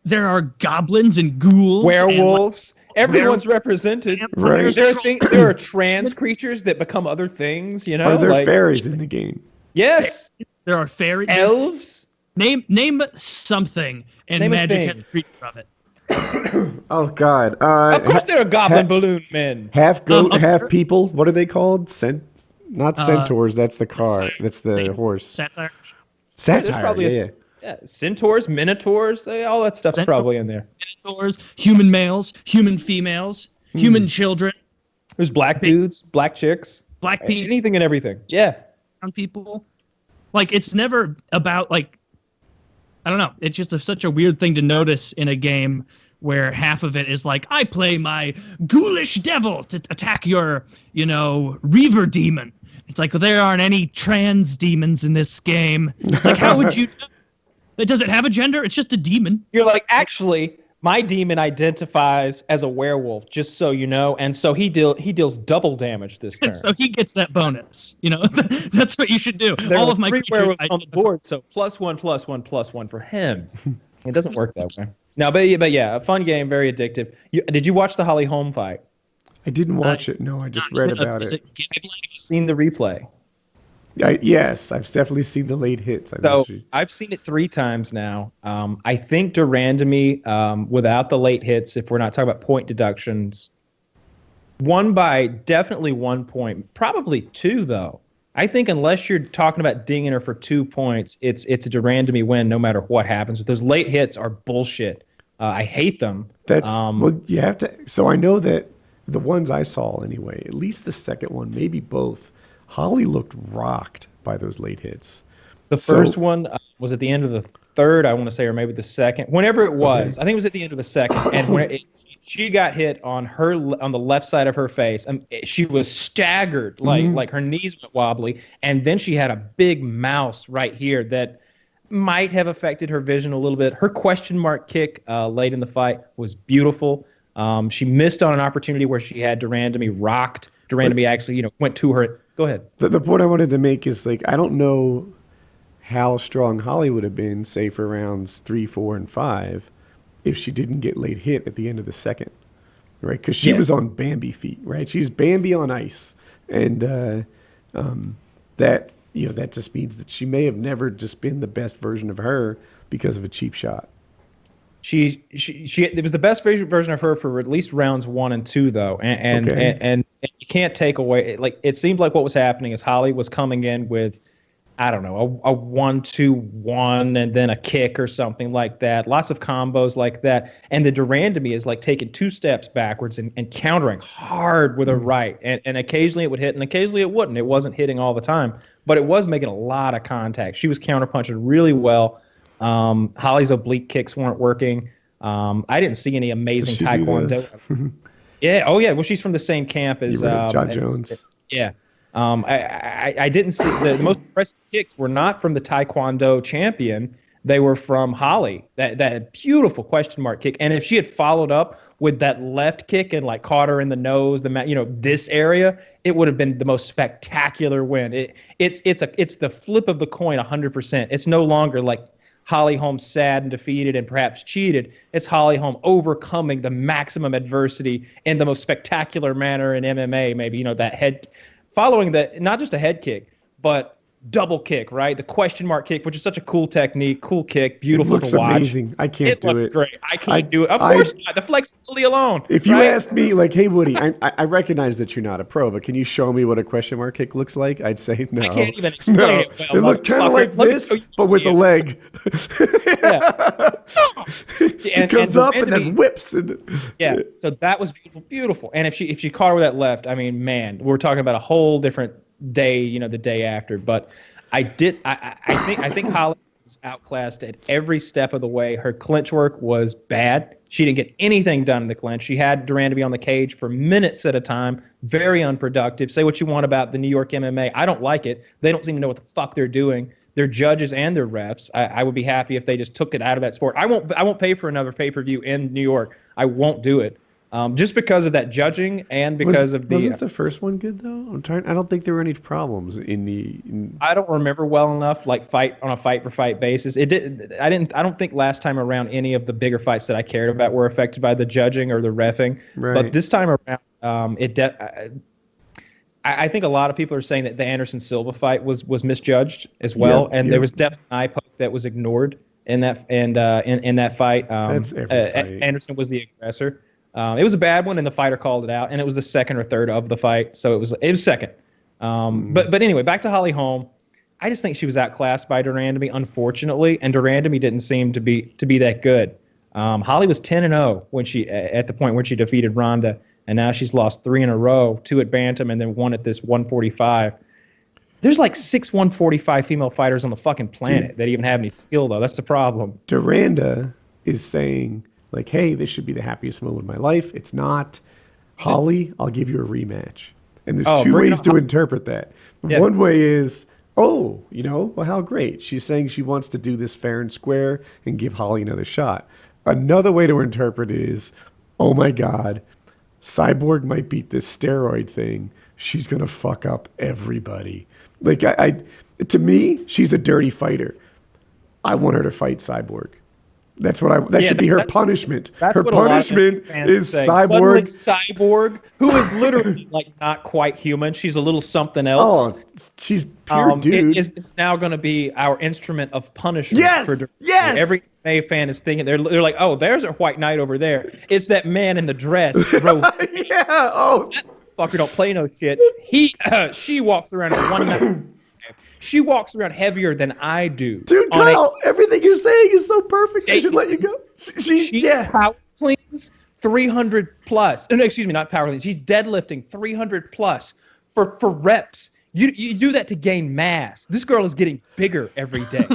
[SPEAKER 3] there are goblins and ghouls,
[SPEAKER 2] Werewolves. Everyone's represented.
[SPEAKER 1] Right.
[SPEAKER 2] There are trans creatures that become other things. You know,
[SPEAKER 1] Are there
[SPEAKER 2] like,
[SPEAKER 1] fairies in the game?
[SPEAKER 2] Yes,
[SPEAKER 3] there are fairies.
[SPEAKER 2] elves.
[SPEAKER 3] Name something, and
[SPEAKER 2] Name a
[SPEAKER 3] Magic
[SPEAKER 2] thing.
[SPEAKER 3] has a creature of it.
[SPEAKER 1] Oh God.
[SPEAKER 2] Of course, there are goblin balloon men.
[SPEAKER 1] Half goat,
[SPEAKER 3] Um,
[SPEAKER 1] half people. What are they called? Not centaurs. That's the car.
[SPEAKER 3] Satire.
[SPEAKER 1] That's the horse.
[SPEAKER 3] Satire.
[SPEAKER 2] There's
[SPEAKER 1] Satire.
[SPEAKER 2] probably
[SPEAKER 1] Yeah.
[SPEAKER 2] centaurs, minotaurs, all that stuff's
[SPEAKER 3] Centaur.
[SPEAKER 2] probably in there.
[SPEAKER 3] Minotaurs, human males, human females, human children,
[SPEAKER 2] There's black dudes, black chicks,
[SPEAKER 3] black people,
[SPEAKER 2] anything and everything. Yeah.
[SPEAKER 3] brown people. Like it's never about like I don't know. It's just such a weird thing to notice in a game where half of it is like I play my ghoulish devil to attack your, reaver demon. It's like, well, there aren't any trans demons in this game. It's like, how would you know? It doesn't have a gender. It's just a demon.
[SPEAKER 2] You're like, actually, my demon identifies as a werewolf, just so you know, and so he deals double damage this turn.
[SPEAKER 3] So he gets that bonus. That's what you should do.
[SPEAKER 2] There
[SPEAKER 3] All
[SPEAKER 2] were
[SPEAKER 3] of my
[SPEAKER 2] 3
[SPEAKER 3] creatures
[SPEAKER 2] werewolves on the board, so +1/+1/+1 for him. It doesn't work that way. No, but yeah, a fun game, very addictive. Did you watch the Holly Holm fight?
[SPEAKER 1] I didn't watch it. No, I just read about it.
[SPEAKER 2] Have you seen the replay?
[SPEAKER 1] Yes, I've definitely seen the late hits.
[SPEAKER 2] So I've seen it 3 times now. I think Durandamy, without the late hits, if we're not talking about point deductions, won by definitely 1 point, probably 2 though. I think unless you're talking about dinging her for 2 points, it's a Durandamy win no matter what happens. Those late hits are bullshit. I hate them.
[SPEAKER 1] That's well, you have to. So I know that the ones I saw anyway, at least the second one, maybe both. Holly looked rocked by those late hits.
[SPEAKER 2] The first one was at the end of the third, I want to say, or maybe the second. Whenever it was, I think it was at the end of the second. And when she got hit on the left side of her face, and she was staggered, like her knees went wobbly, and then she had a big mouse right here that might have affected her vision a little bit. Her question mark kick late in the fight was beautiful. She missed on an opportunity where she had Durandamy rocked. Durandamy actually, went to her. Go ahead.
[SPEAKER 1] The point I wanted to make is I don't know how strong Holly would have been, say for rounds 3, 4, and 5, if she didn't get late hit at the end of the second, right? Because she was on Bambi feet, right? She was Bambi on ice, and that just means that she may have never just been the best version of her because of a cheap shot.
[SPEAKER 2] It was the best version of her for at least rounds 1 and 2 though, and you can't take away it seemed like what was happening is Holly was coming in with, I don't know, a 1-2-1 and then a kick or something like that. Lots of combos like that, and the Durandamy is taking 2 steps backwards and countering hard with a right, and occasionally it would hit and occasionally it wouldn't. It wasn't hitting all the time, but it was making a lot of contact. She was counterpunching really well. Holly's oblique kicks weren't working. I didn't see any amazing taekwondo. Yeah. Oh, yeah. Well, she's from the same camp as
[SPEAKER 1] John Jones.
[SPEAKER 2] Yeah. I didn't see the most impressive kicks were not from the taekwondo champion. They were from Holly. That beautiful question mark kick. And if she had followed up with that left kick and caught her in the nose, this area, it would have been the most spectacular win. It's the flip of the coin 100%. It's no longer Holly Holm sad and defeated and perhaps cheated. It's Holly Holm overcoming the maximum adversity in the most spectacular manner in MMA. Maybe, that head, following not just a head kick, but double kick, right? The question mark kick, which is such a cool technique, cool kick, beautiful to watch.
[SPEAKER 1] Amazing. I can't do it.
[SPEAKER 2] It looks great. I can't do it. Of course not. The flexibility alone.
[SPEAKER 1] If you asked me, hey, Woody, I recognize that you're not a pro, but can you show me what a question mark kick looks like? I'd say no.
[SPEAKER 2] I can't even explain it well.
[SPEAKER 1] It looked kind of like this, but with a leg. It comes up and then whips.
[SPEAKER 2] Yeah, so that was beautiful. And if she caught her with that left, I mean, man, we're talking about a whole different day, the day after. But I think Holly was outclassed at every step of the way. Her clinch work was bad. She didn't get anything done in the clinch. She had Durandamy on the cage for minutes at a time. Very unproductive. Say what you want about the New York MMA. I don't like it. They don't seem to know what the fuck they're doing. Their judges and their refs. I would be happy if they just took it out of that sport. I won't pay for another pay-per-view in New York. I won't do it. just because of that judging and because of the.
[SPEAKER 1] Wasn't the first one good though? I don't think there were any problems in the.
[SPEAKER 2] I don't remember well enough, like fight on a fight for fight basis. It did. I don't think last time around any of the bigger fights that I cared about were affected by the judging or the reffing.
[SPEAKER 1] Right.
[SPEAKER 2] But this time around, I think a lot of people are saying that the Anderson Silva fight was misjudged as well, and there was definitely an eye poke that was ignored in that in that fight.
[SPEAKER 1] That's every fight.
[SPEAKER 2] Anderson was the aggressor. It was a bad one, and the fighter called it out, and it was the second or third of the fight, so it was second. But anyway, back to Holly Holm. I just think she was outclassed by Durandamy, unfortunately, and Durandamy didn't seem to be that good. Holly was 10-0 when she at the point where she defeated Ronda, and now she's lost 3 in a row, 2 at bantam and then 1 at this 145. There's like 6 145 female fighters on the fucking planet that even have any skill, though. That's the problem.
[SPEAKER 1] Duranda is saying, like, hey, this should be the happiest moment of my life. It's not. Holly, I'll give you a rematch. And there's 2 ways to interpret that.
[SPEAKER 2] Yeah.
[SPEAKER 1] One way is, well, how great. She's saying she wants to do this fair and square and give Holly another shot. Another way to interpret it is, oh my God, Cyborg might beat this steroid thing. She's going to fuck up everybody. Like, to me, she's a dirty fighter. I want her to fight Cyborg. That should be her punishment. Her punishment is Cyborg.
[SPEAKER 2] Cyborg, who is literally like not quite human. She's a little something else.
[SPEAKER 1] Oh, she's pure dude.
[SPEAKER 2] It's now going to be our instrument of punishment.
[SPEAKER 1] Yes.
[SPEAKER 2] Every MMA fan is thinking they're like, oh, there's a white knight over there. It's that man in the dress.
[SPEAKER 1] Yeah. Oh,
[SPEAKER 2] that fucker don't play no shit. She walks around at 190. She walks around heavier than I do.
[SPEAKER 1] Dude, Kyle, everything you're saying is so perfect. I should let you go. She
[SPEAKER 2] power cleans 300 plus. No, excuse me, not power cleans. She's deadlifting 300 plus for reps. You do that to gain mass. This girl is getting bigger every day.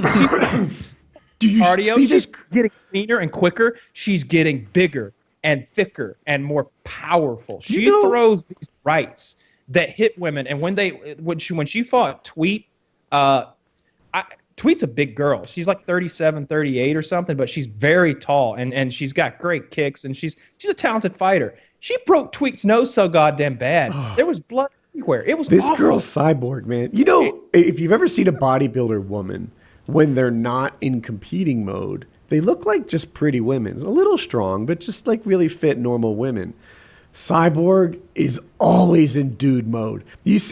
[SPEAKER 1] Do you
[SPEAKER 2] cardio,
[SPEAKER 1] see
[SPEAKER 2] she's
[SPEAKER 1] this?
[SPEAKER 2] Getting cleaner and quicker. She's getting bigger and thicker and more powerful. She throws these rights that hit women. And when she fought Tweet, Tweet's a big girl. She's like 37, 38 or something, but she's very tall and she's got great kicks and she's a talented fighter. She broke Tweet's nose so goddamn bad. There was blood everywhere. It was
[SPEAKER 1] this
[SPEAKER 2] awful.
[SPEAKER 1] girl's Cyborg, man. If you've ever seen a bodybuilder woman when they're not in competing mode, they look like just pretty women. A little strong, but just like really fit normal women. Cyborg is always in dude mode.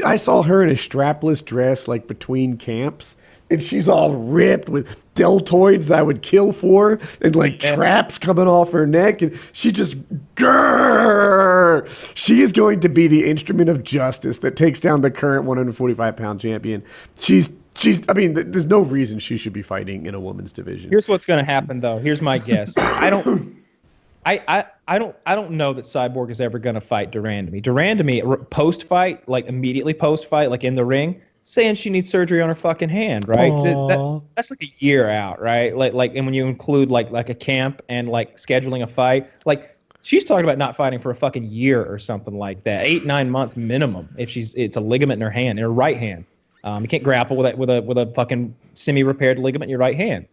[SPEAKER 1] I saw her in a strapless dress like between camps, and she's all ripped with deltoids that I would kill for, and like traps coming off her neck, and she just She is going to be the instrument of justice that takes down the current 145-pound champion. I mean, there's no reason she should be fighting in a women's division.
[SPEAKER 2] Here's what's going to happen, though. Here's my guess. I don't know that Cyborg is ever going to fight Durandamy. Durandamy, post-fight, like immediately post-fight, like in the ring, saying she needs surgery on her fucking hand, right? That's like a year out, right? Like, and when you include like a camp and like scheduling a fight, like she's talking about not fighting for a fucking year or something like that, 8-9 months minimum. If it's a ligament in her hand, in her right hand, you can't grapple with a fucking semi-repaired ligament in your right hand,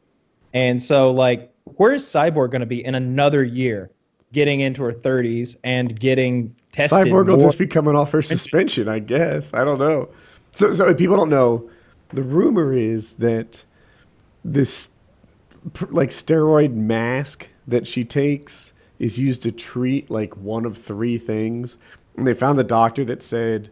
[SPEAKER 2] and so like. Where is Cyborg going to be in another year, getting into her 30s and getting tested?
[SPEAKER 1] Cyborg will just be coming off her suspension, I guess. I don't know. So if people don't know, the rumor is that this like steroid mask that she takes is used to treat like one of 3 things. And they found the doctor that said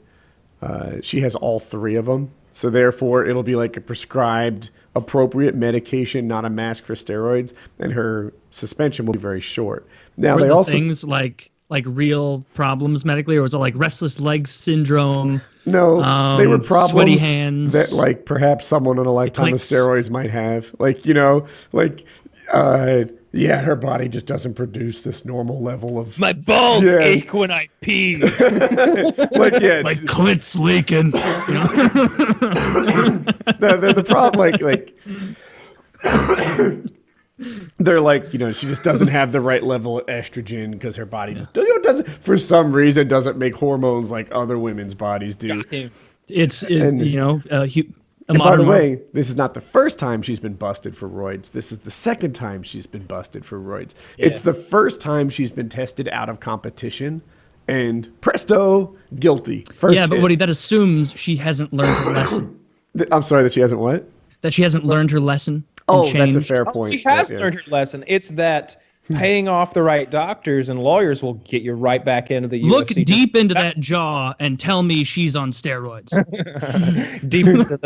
[SPEAKER 1] she has all 3 of them. So therefore, it'll be like a prescribed, appropriate medication, not a mask for steroids, and her suspension will be very short. Now
[SPEAKER 3] Were things like real problems medically, or was it like restless leg syndrome?
[SPEAKER 1] No, they were problems
[SPEAKER 3] sweaty hands
[SPEAKER 1] that like perhaps someone on a lifetime of steroids might have. Yeah, her body just doesn't produce this normal level of.
[SPEAKER 2] My balls ache when I pee.
[SPEAKER 3] My clit's leaking.
[SPEAKER 1] The problem, they're like, she just doesn't have the right level of estrogen because her body just doesn't, for some reason, doesn't make hormones like other women's bodies do. And by the
[SPEAKER 3] modern
[SPEAKER 1] way, this is not the first time she's been busted for roids. This is the second time she's been busted for roids. It's the first time she's been tested out of competition, and presto, guilty. First
[SPEAKER 3] Yeah, but
[SPEAKER 1] hit.
[SPEAKER 3] Woody, that assumes she hasn't learned her lesson.
[SPEAKER 1] I'm sorry that she hasn't what?
[SPEAKER 3] That she hasn't learned her lesson.
[SPEAKER 1] Oh,
[SPEAKER 3] and
[SPEAKER 1] that's a
[SPEAKER 3] changed.
[SPEAKER 1] fair point.
[SPEAKER 2] She has
[SPEAKER 1] Yeah.
[SPEAKER 2] learned her lesson. It's that paying off the right doctors and lawyers will get you right back into the
[SPEAKER 3] Look
[SPEAKER 2] UFC.
[SPEAKER 3] deep into that jaw and tell me she's on steroids.
[SPEAKER 2] deep into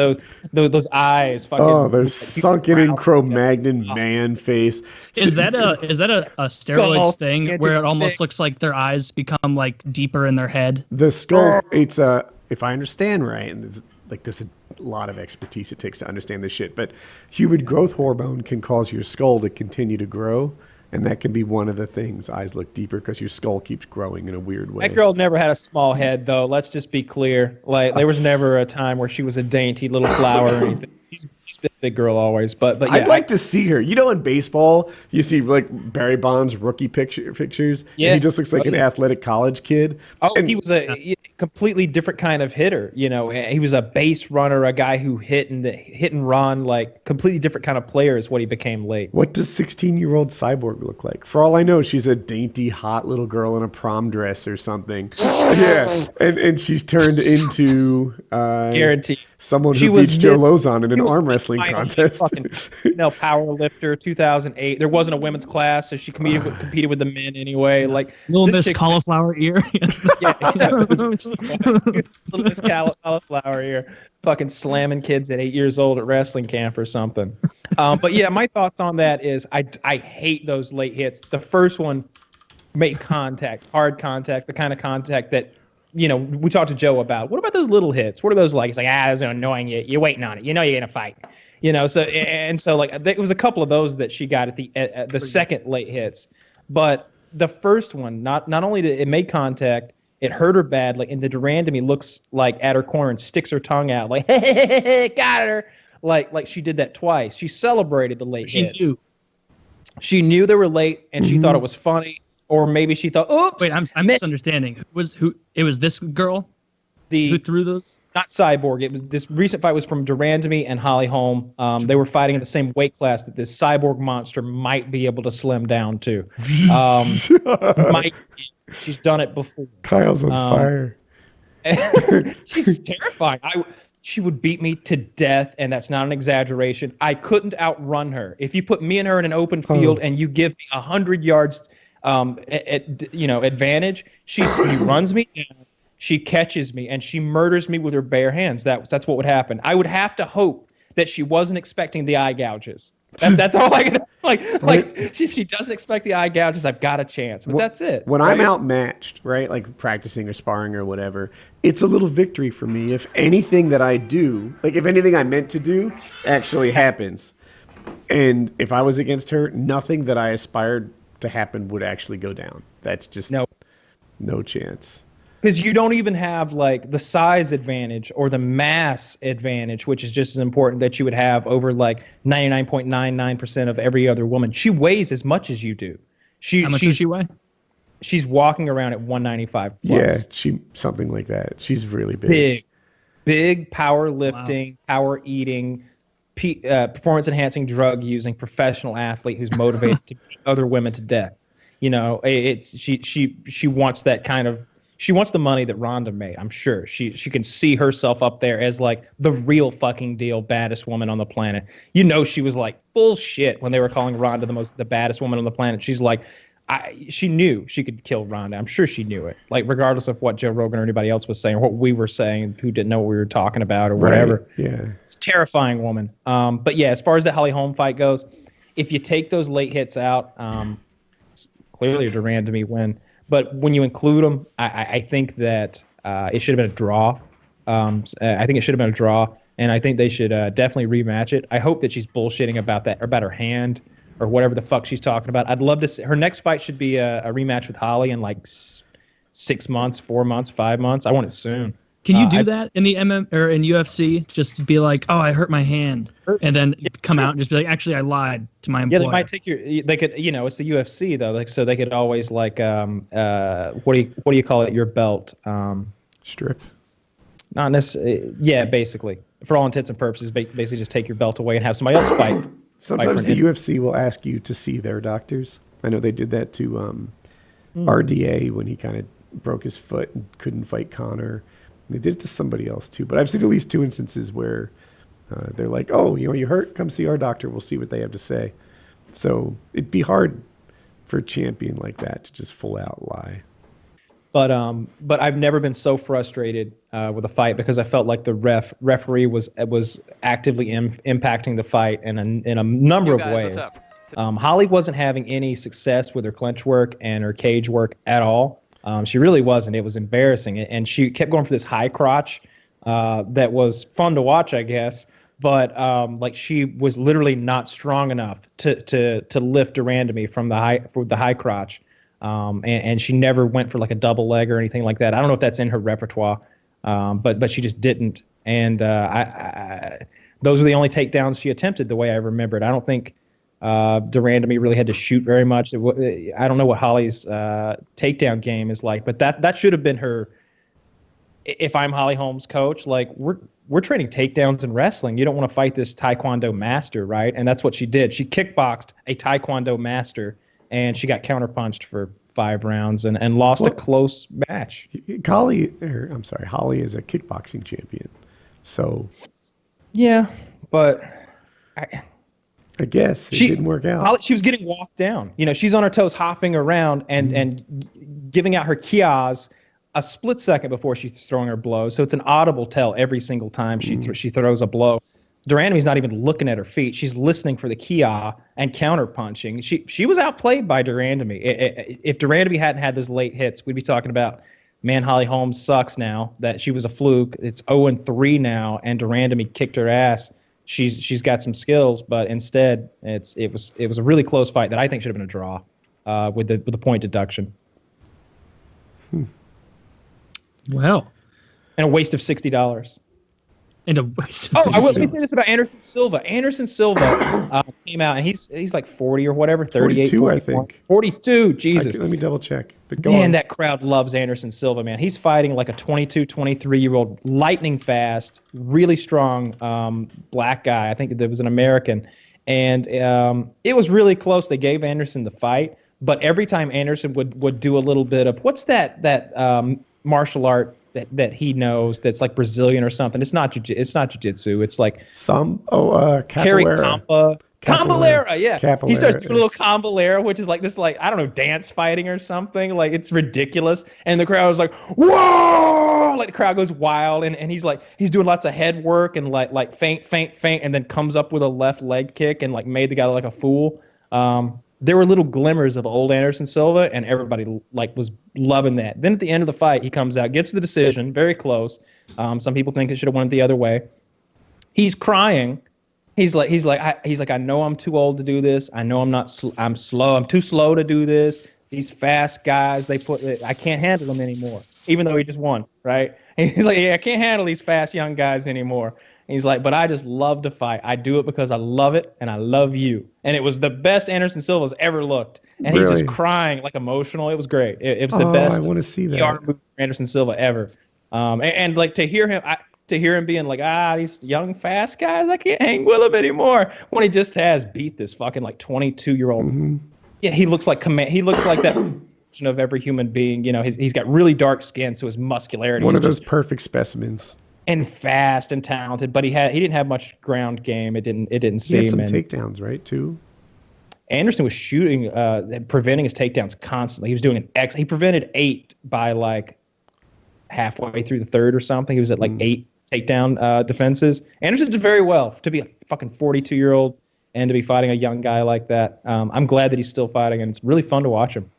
[SPEAKER 2] those eyes. Fucking,
[SPEAKER 1] Oh, there's
[SPEAKER 2] like,
[SPEAKER 1] sunken in
[SPEAKER 2] people
[SPEAKER 1] Cro-Magnon man face.
[SPEAKER 3] Is that a steroids
[SPEAKER 2] Skull.
[SPEAKER 3] thing
[SPEAKER 2] Yeah,
[SPEAKER 3] where it
[SPEAKER 2] just
[SPEAKER 3] almost
[SPEAKER 2] thick.
[SPEAKER 3] looks like their eyes become like deeper in their head?
[SPEAKER 1] The skull, it's a, if I understand right, and there's a lot of expertise it takes to understand this shit, but human growth hormone can cause your skull to continue to grow, and that can be one of the things. Eyes look deeper because your skull keeps growing in a weird way.
[SPEAKER 2] That girl never had a small head, though. Let's just be clear. Like, there was never a time where she was a dainty little flower or anything. She's been a big girl always, but yeah.
[SPEAKER 1] I'd like to see her. You know, in baseball, you see like Barry Bonds rookie pictures. and
[SPEAKER 2] Yeah.
[SPEAKER 1] he just looks like
[SPEAKER 2] Oh,
[SPEAKER 1] an
[SPEAKER 2] yeah.
[SPEAKER 1] athletic college kid.
[SPEAKER 2] Oh,
[SPEAKER 1] And-
[SPEAKER 2] he was a completely different kind of hitter. You know, he was a base runner, a guy who hit and run, like completely different kind of player is what he became late.
[SPEAKER 1] What does 16-year-old Cyborg look like? For all I know, she's a dainty, hot little girl in a prom dress or something. Yeah, and she's turned into
[SPEAKER 2] Guaranteed.
[SPEAKER 1] someone
[SPEAKER 2] She
[SPEAKER 1] who
[SPEAKER 2] was
[SPEAKER 1] beats Joe
[SPEAKER 2] Miss-
[SPEAKER 1] Lozon in an
[SPEAKER 2] she was
[SPEAKER 1] arm
[SPEAKER 2] Miss
[SPEAKER 1] wrestling
[SPEAKER 2] Final
[SPEAKER 1] contest.
[SPEAKER 2] Fucking female power lifter, 2008. There wasn't a women's class, so she competed with the men anyway. Like
[SPEAKER 3] Little
[SPEAKER 2] this
[SPEAKER 3] Miss
[SPEAKER 2] chick-
[SPEAKER 3] Cauliflower Ear.
[SPEAKER 2] Yeah, little Miss Cauliflower here, fucking slamming kids at 8 years old at wrestling camp or something. But yeah, my thoughts on that is I hate those late hits. The first one made contact, hard contact, the kind of contact that, you know, we talked to Joe about. What about those little hits? What are those like? It's like, those are annoying. You're waiting on it. You know you're gonna fight. You know, so like it was a couple of those that she got at the second late hits, but the first one, not only did it made contact, it hurt her bad. Like, and the Durandamy looks like at her corner and sticks her tongue out, like, hey, got her. Like she did that twice. She celebrated the late
[SPEAKER 3] She
[SPEAKER 2] hits.
[SPEAKER 3] knew.
[SPEAKER 2] She knew they were late, and she thought it was funny, or maybe she thought, oops.
[SPEAKER 3] Wait, I'm misunderstanding. It was this girl who threw those?
[SPEAKER 2] Not Cyborg. It was this recent fight was from Durandamy and Holly Holm. They were fighting in the same weight class that this Cyborg monster might be able to slim down to. She's done it before.
[SPEAKER 1] Kyle's on fire.
[SPEAKER 2] She's terrifying. She would beat me to death, and that's not an exaggeration. I couldn't outrun her. If you put me and her in an open field and you give me 100 yards, advantage, she runs me down. She catches me and she murders me with her bare hands. That's what would happen. I would have to hope that she wasn't expecting the eye gouges. That's all I can like. If she doesn't expect the eye gouges, I've got a chance. But that's it.
[SPEAKER 1] When
[SPEAKER 2] right?
[SPEAKER 1] I'm outmatched, right, like practicing or sparring or whatever, it's a little victory for me. If anything that I do, like if anything I meant to do actually happens, and if I was against her, nothing that I aspired to happen would actually go down. That's just no chance.
[SPEAKER 2] Because you don't even have like the size advantage or the mass advantage, which is just as important that you would have over like 99.99% of every other woman. She weighs as much as you do.
[SPEAKER 3] How much does she weigh?
[SPEAKER 2] She's walking around at 195 plus.
[SPEAKER 1] Yeah, something like that. She's really big.
[SPEAKER 2] Big power lifting, power eating, performance enhancing drug using professional athlete who's motivated to beat other women to death. You know, she wants that kind of. She wants the money that Ronda made. I'm sure she can see herself up there as like the real fucking deal baddest woman on the planet. You know, she was like bullshit when they were calling Ronda the baddest woman on the planet. She's like, she knew she could kill Ronda. I'm sure she knew it. Like regardless of what Joe Rogan or anybody else was saying or what we were saying, who didn't know what we were talking about or whatever.
[SPEAKER 1] Right. Yeah,
[SPEAKER 2] it's a terrifying woman. But yeah, as far as the Holly Holm fight goes, if you take those late hits out, clearly a Durandamy win. But when you include them, I think that it should have been a draw. I think it should have been a draw, and I think they should definitely rematch it. I hope that she's bullshitting about that, or about her hand, or whatever the fuck she's talking about. I'd love to see her next fight should be a rematch with Holly in like 6 months, 4 months, 5 months. I want it soon.
[SPEAKER 3] Can you do that in the or in UFC? Just be like, "Oh, I hurt my hand," and then come out and just be like, "Actually, I lied to my employer."
[SPEAKER 2] Yeah, they might take they could, it's the UFC though, like so they could always like what do you call it? Your belt.
[SPEAKER 1] strip.
[SPEAKER 2] Not necessarily. Yeah, basically. for all intents and purposes, basically just take your belt away and have somebody else fight.
[SPEAKER 1] Sometimes
[SPEAKER 2] fight
[SPEAKER 1] the UFC will ask you to see their doctors. I know they did that to RDA when he kind of broke his foot and couldn't fight Connor. They did it to somebody else too. But I've seen at least 2 instances where they're like, "Oh, you hurt? Come see our doctor. We'll see what they have to say." So it'd be hard for a champion like that to just full out lie.
[SPEAKER 2] But I've never been so frustrated with a fight because I felt like the referee was actively impacting the fight in a number of ways. Holly wasn't having any success with her clinch work and her cage work at all. She really wasn't. It was embarrassing, and she kept going for this high crotch that was fun to watch, I guess. But like she was literally not strong enough to lift de Randamie from the high crotch. And she never went for like a double leg or anything like that. I don't know if that's in her repertoire, but she just didn't. And those were the only takedowns she attempted the way I remembered. I don't think de Randamie really had to shoot very much. I don't know what Holly's takedown game is like, but that should have been her. If I'm Holly Holm's coach, like we're training takedowns in wrestling. You don't want to fight this Taekwondo master, right? And that's what she did. She kickboxed a Taekwondo master, and she got counterpunched for 5 rounds and lost a close match.
[SPEAKER 1] Holly is a kickboxing champion. So
[SPEAKER 2] yeah, but
[SPEAKER 1] I guess it didn't work out.
[SPEAKER 2] She was getting walked down. She's on her toes, hopping around and giving out her kias a split second before she's throwing her blow. So it's an audible tell every single time she throws a blow. de Randamie's not even looking at her feet. She's listening for the kia and counterpunching. She was outplayed by de Randamie. If de Randamie hadn't had those late hits, we'd be talking about, man, Holly Holm sucks now. That she was a fluke. It's 0-3 now, and de Randamie kicked her ass. She's got some skills, but instead it was a really close fight that I think should have been a draw with the point deduction.
[SPEAKER 3] Well,
[SPEAKER 2] and a waste of $60.
[SPEAKER 3] And a waste.
[SPEAKER 2] Oh, let me say this about Anderson Silva. Anderson Silva came out, and he's like 40 or whatever, 38,
[SPEAKER 1] 42, I think.
[SPEAKER 2] 42, Jesus.
[SPEAKER 1] Let me double check. But go
[SPEAKER 2] Man,
[SPEAKER 1] on.
[SPEAKER 2] that crowd loves Anderson Silva, man. He's fighting like a 22, 23-year-old, lightning fast, really strong black guy. I think there was an American. And it was really close. They gave Anderson the fight, but every time Anderson would do a little bit of, what's that martial art that he knows that's like Brazilian or something? It's not jiu-jitsu. It's like
[SPEAKER 1] Capoeira.
[SPEAKER 2] Capoeira, yeah.
[SPEAKER 1] Capoeira.
[SPEAKER 2] He starts doing a little Capoeira, which is like this, like, I don't know, dance fighting or something. Like, it's ridiculous. And the crowd was like, whoa! Like, the crowd goes wild, and he's like, he's doing lots of head work and like feint, and then comes up with a left leg kick and like made the guy look like a fool. There were little glimmers of old Anderson Silva, and everybody like was loving that. Then at the end of the fight, he comes out, gets the decision, very close. Some people think it should have went the other way. He's crying. He's like, I know I'm too old to do this. I know I'm slow. I'm too slow to do this. These fast guys, I can't handle them anymore. Even though he just won, right? And he's like, I can't handle these fast young guys anymore. And he's like, but I just love to fight. I do it because I love it and I love you. And it was the best Anderson Silva's ever looked. And he's just crying, like emotional. It was great. It was the best.
[SPEAKER 1] I want to see that.
[SPEAKER 2] PR move for Anderson Silva ever. And like to hear him being like, these young fast guys, I can't hang with them anymore. When he just has beat this fucking like 22-year-old. Mm-hmm. Yeah, he looks like he looks like that version of every human being. You know, he's got really dark skin, so his muscularity.
[SPEAKER 1] One of those perfect specimens.
[SPEAKER 2] And fast and talented, but he didn't have much ground game. It didn't seem.
[SPEAKER 1] He had some takedowns, right, too?
[SPEAKER 2] Anderson was shooting, preventing his takedowns constantly. He was doing he prevented 8 by like halfway through the third or something. He was at like 8 takedown defenses. Anderson did very well to be a fucking 42-year-old and to be fighting a young guy like that. I'm glad that he's still fighting, and it's really fun to watch him.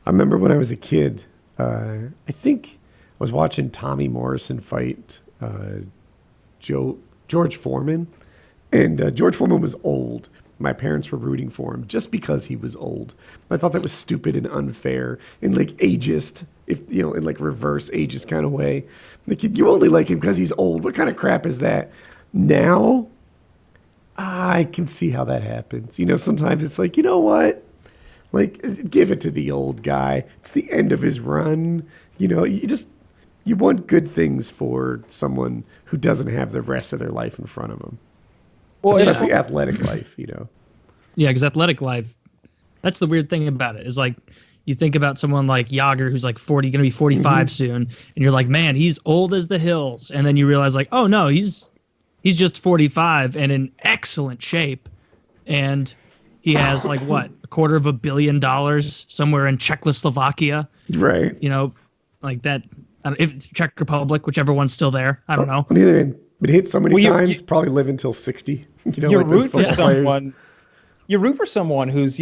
[SPEAKER 1] I remember when I was a kid, I think I was watching Tommy Morrison fight George Foreman, and George Foreman was old. My parents were rooting for him just because he was old. I thought that was stupid and unfair and like ageist, in like reverse ageist kind of way. Like, you only like him because he's old. What kind of crap is that? Now, I can see how that happens. Sometimes it's like, you know what? Like, give it to the old guy. It's the end of his run. You you want good things for someone who doesn't have the rest of their life in front of them.
[SPEAKER 2] Well,
[SPEAKER 1] Especially athletic life,
[SPEAKER 3] Yeah, because athletic life, that's the weird thing about it, is like you think about someone like Yager who's like 40, going to be 45 soon, and you're like, man, he's old as the hills. And then you realize like, oh no, he's just 45 and in excellent shape. And he has like what, $250 million somewhere in Czechoslovakia,
[SPEAKER 1] Right.
[SPEAKER 3] Like that. If Czech Republic, whichever one's still there, I don't know.
[SPEAKER 1] On the other hand, been hit so many
[SPEAKER 2] Well,
[SPEAKER 1] times, probably live until 60.
[SPEAKER 2] you
[SPEAKER 1] like those
[SPEAKER 2] root for
[SPEAKER 1] football players.
[SPEAKER 2] someone. You root for someone who's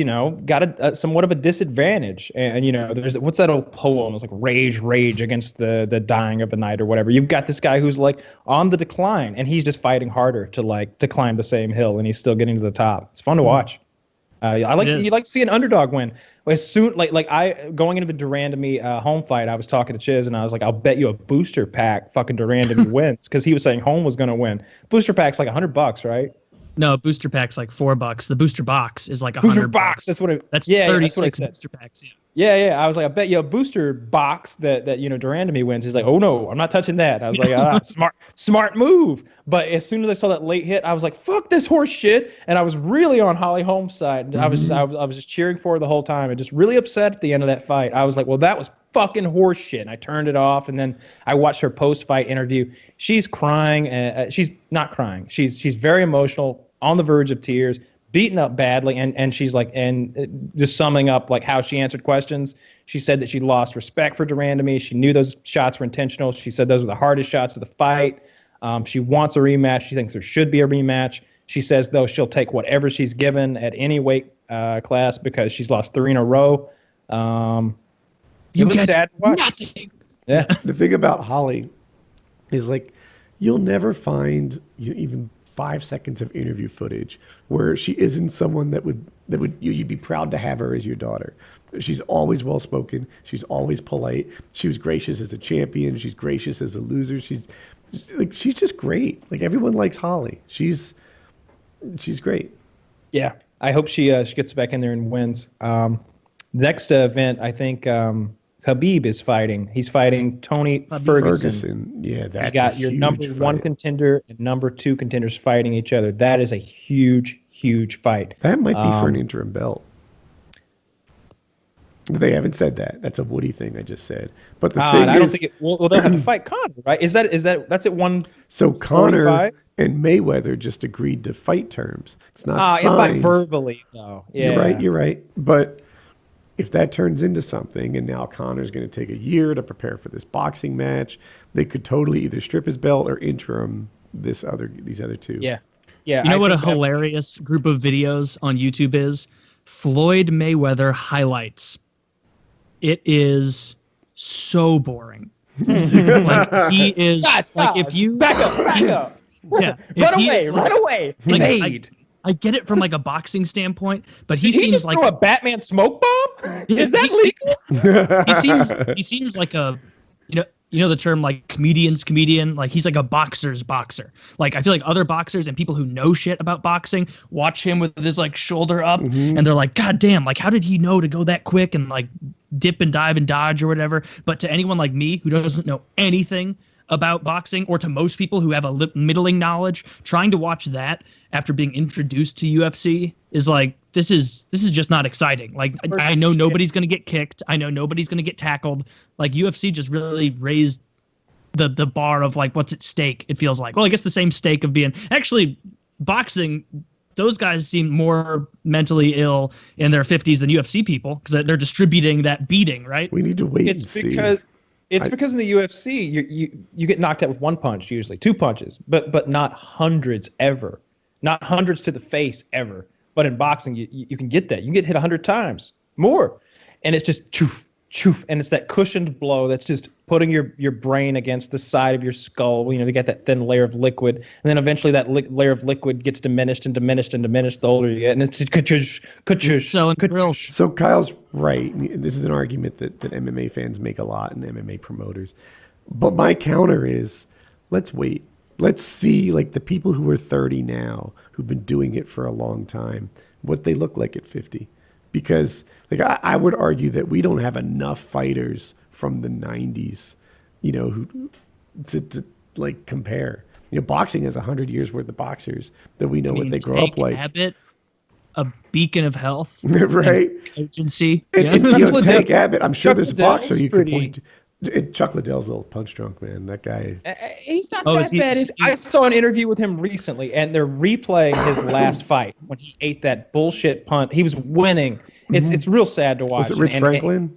[SPEAKER 2] got a somewhat of a disadvantage, and there's what's that old poem? It's like rage against the dying of the night or whatever. You've got this guy who's like on the decline, and he's just fighting harder to climb the same hill, and he's still getting to the top. It's fun to watch. You like to see an underdog win. As soon I going into the Durandamy home fight, I was talking to Chiz and I was like, I'll bet you a booster pack fucking Durandamy wins, because he was saying home was going to win. Booster pack's like $100, right?
[SPEAKER 3] No, booster pack's like $4. The booster box is like $100.
[SPEAKER 2] Booster box. That's what it.
[SPEAKER 3] That's
[SPEAKER 2] yeah,
[SPEAKER 3] 36
[SPEAKER 2] that's what I said.
[SPEAKER 3] booster packs. Yeah.
[SPEAKER 2] Yeah. I was like, I bet you a booster box that Durandamy wins. He's like, oh no, I'm not touching that. I was like, smart move. But as soon as I saw that late hit, I was like, fuck this horse shit. And I was really on Holly Holm's side. And I was just cheering for her the whole time and just really upset at the end of that fight. I was like, well, that was fucking horse shit. And I turned it off. And then I watched her post-fight interview. She's crying. She's not crying. She's very emotional, on the verge of tears, beaten up badly, and she's like, and just summing up like how she answered questions, she said that she lost respect for Durandamy. She knew those shots were intentional. She said those were the hardest shots of the fight. She wants a rematch. She thinks there should be a rematch. She says, though, she'll take whatever she's given at any weight class because she's lost 3 in a row. It was sad to watch.
[SPEAKER 3] Nothing.
[SPEAKER 2] Yeah.
[SPEAKER 1] The thing about Holly is like, you'll never find even 5 seconds of interview footage where she isn't someone that would you'd be proud to have her as your daughter. She's always well spoken. She's always polite. She was gracious as a champion. She's gracious as a loser. She's just great. Like, everyone likes Holly. She's great.
[SPEAKER 2] Yeah. I hope she gets back in there and wins. Next event, I think Khabib is fighting. He's fighting Tony Ferguson.
[SPEAKER 1] Yeah, that's
[SPEAKER 2] you got your
[SPEAKER 1] huge
[SPEAKER 2] number one
[SPEAKER 1] fight.
[SPEAKER 2] contender and number 2 contenders fighting each other. That is a huge, huge fight.
[SPEAKER 1] That might be for an interim belt. They haven't said that. That's a Woody thing I just said. But the thing
[SPEAKER 2] I don't
[SPEAKER 1] is,
[SPEAKER 2] think well, they'll have to fight Conor, right? Is that's at one?
[SPEAKER 1] so Conor
[SPEAKER 2] 45?
[SPEAKER 1] and Mayweather just agreed to fight terms. It's not
[SPEAKER 2] Like
[SPEAKER 1] signed.
[SPEAKER 2] verbally, though. Yeah,
[SPEAKER 1] You're right. But if that turns into something, and now Conor's going to take a year to prepare for this boxing match, they could totally either strip his belt or interim these other 2.
[SPEAKER 2] Yeah.
[SPEAKER 3] You know what a hilarious group of videos on YouTube is? Floyd Mayweather highlights. It is so boring. Like, he is like, if you
[SPEAKER 2] back up.
[SPEAKER 3] Yeah,
[SPEAKER 2] Run away.
[SPEAKER 3] Like,
[SPEAKER 2] Evade.
[SPEAKER 3] I get it from like a boxing standpoint, but he
[SPEAKER 2] Did he
[SPEAKER 3] seems
[SPEAKER 2] just
[SPEAKER 3] like
[SPEAKER 2] throw a Batman smoke bomb? Is that legal?
[SPEAKER 3] he seems like a you know the term like comedian, like he's like a boxer's boxer. Like, I feel like other boxers and people who know shit about boxing watch him with his like shoulder up and they're like, god damn, like how did he know to go that quick and like dip and dive and dodge or whatever. But to anyone like me who doesn't know anything about boxing, or to most people who have a middling knowledge, trying to watch that after being introduced to UFC is like, this is just not exciting. Like, I know nobody's going to get kicked. I know nobody's going to get tackled. Like, UFC just really raised the bar of like what's at stake. It feels like, well, I guess the same stake of being actually boxing. Those guys seem more mentally ill in their 50s than UFC people, because they're distributing that beating, right?
[SPEAKER 1] We need to wait and see.
[SPEAKER 2] Because in the UFC, you get knocked out with 1 punch, usually 2 punches, but not hundreds ever, not hundreds to the face ever. But in boxing, you can get that. You can get hit 100 times more, and it's just choof, choof, and it's that cushioned blow that's just putting your brain against the side of your skull. You get that thin layer of liquid, and then eventually that layer of liquid gets diminished and diminished and diminished the older you get, and it's just ka-choosh.
[SPEAKER 1] So Kyle's right. This is an argument that MMA fans make a lot, and MMA promoters. But my counter is, let's wait. Let's see, like, the people who are 30 now, who've been doing it for a long time, what they look like at 50. Because, like, I would argue that we don't have enough fighters from the 90s you know, who to like compare. You know, boxing has 100 years worth of boxers that we know what they grow up like.
[SPEAKER 3] Abbott, a beacon of health,
[SPEAKER 1] right?
[SPEAKER 3] Agency.
[SPEAKER 1] And,
[SPEAKER 3] Yeah.
[SPEAKER 1] you know, Tank Abbott, I'm sure
[SPEAKER 2] Chuck
[SPEAKER 1] there's a
[SPEAKER 2] Liddell's
[SPEAKER 1] boxer you could
[SPEAKER 2] pretty-
[SPEAKER 1] point to. Chuck Liddell's a little punch drunk, man. That guy.
[SPEAKER 2] He's not
[SPEAKER 3] Oh,
[SPEAKER 2] that
[SPEAKER 3] is he-
[SPEAKER 2] bad. I saw an interview with him recently, and they're replaying his last fight when he ate that bullshit punt. He was winning. It's real sad to watch.
[SPEAKER 1] Was it Rich
[SPEAKER 2] and
[SPEAKER 1] Franklin?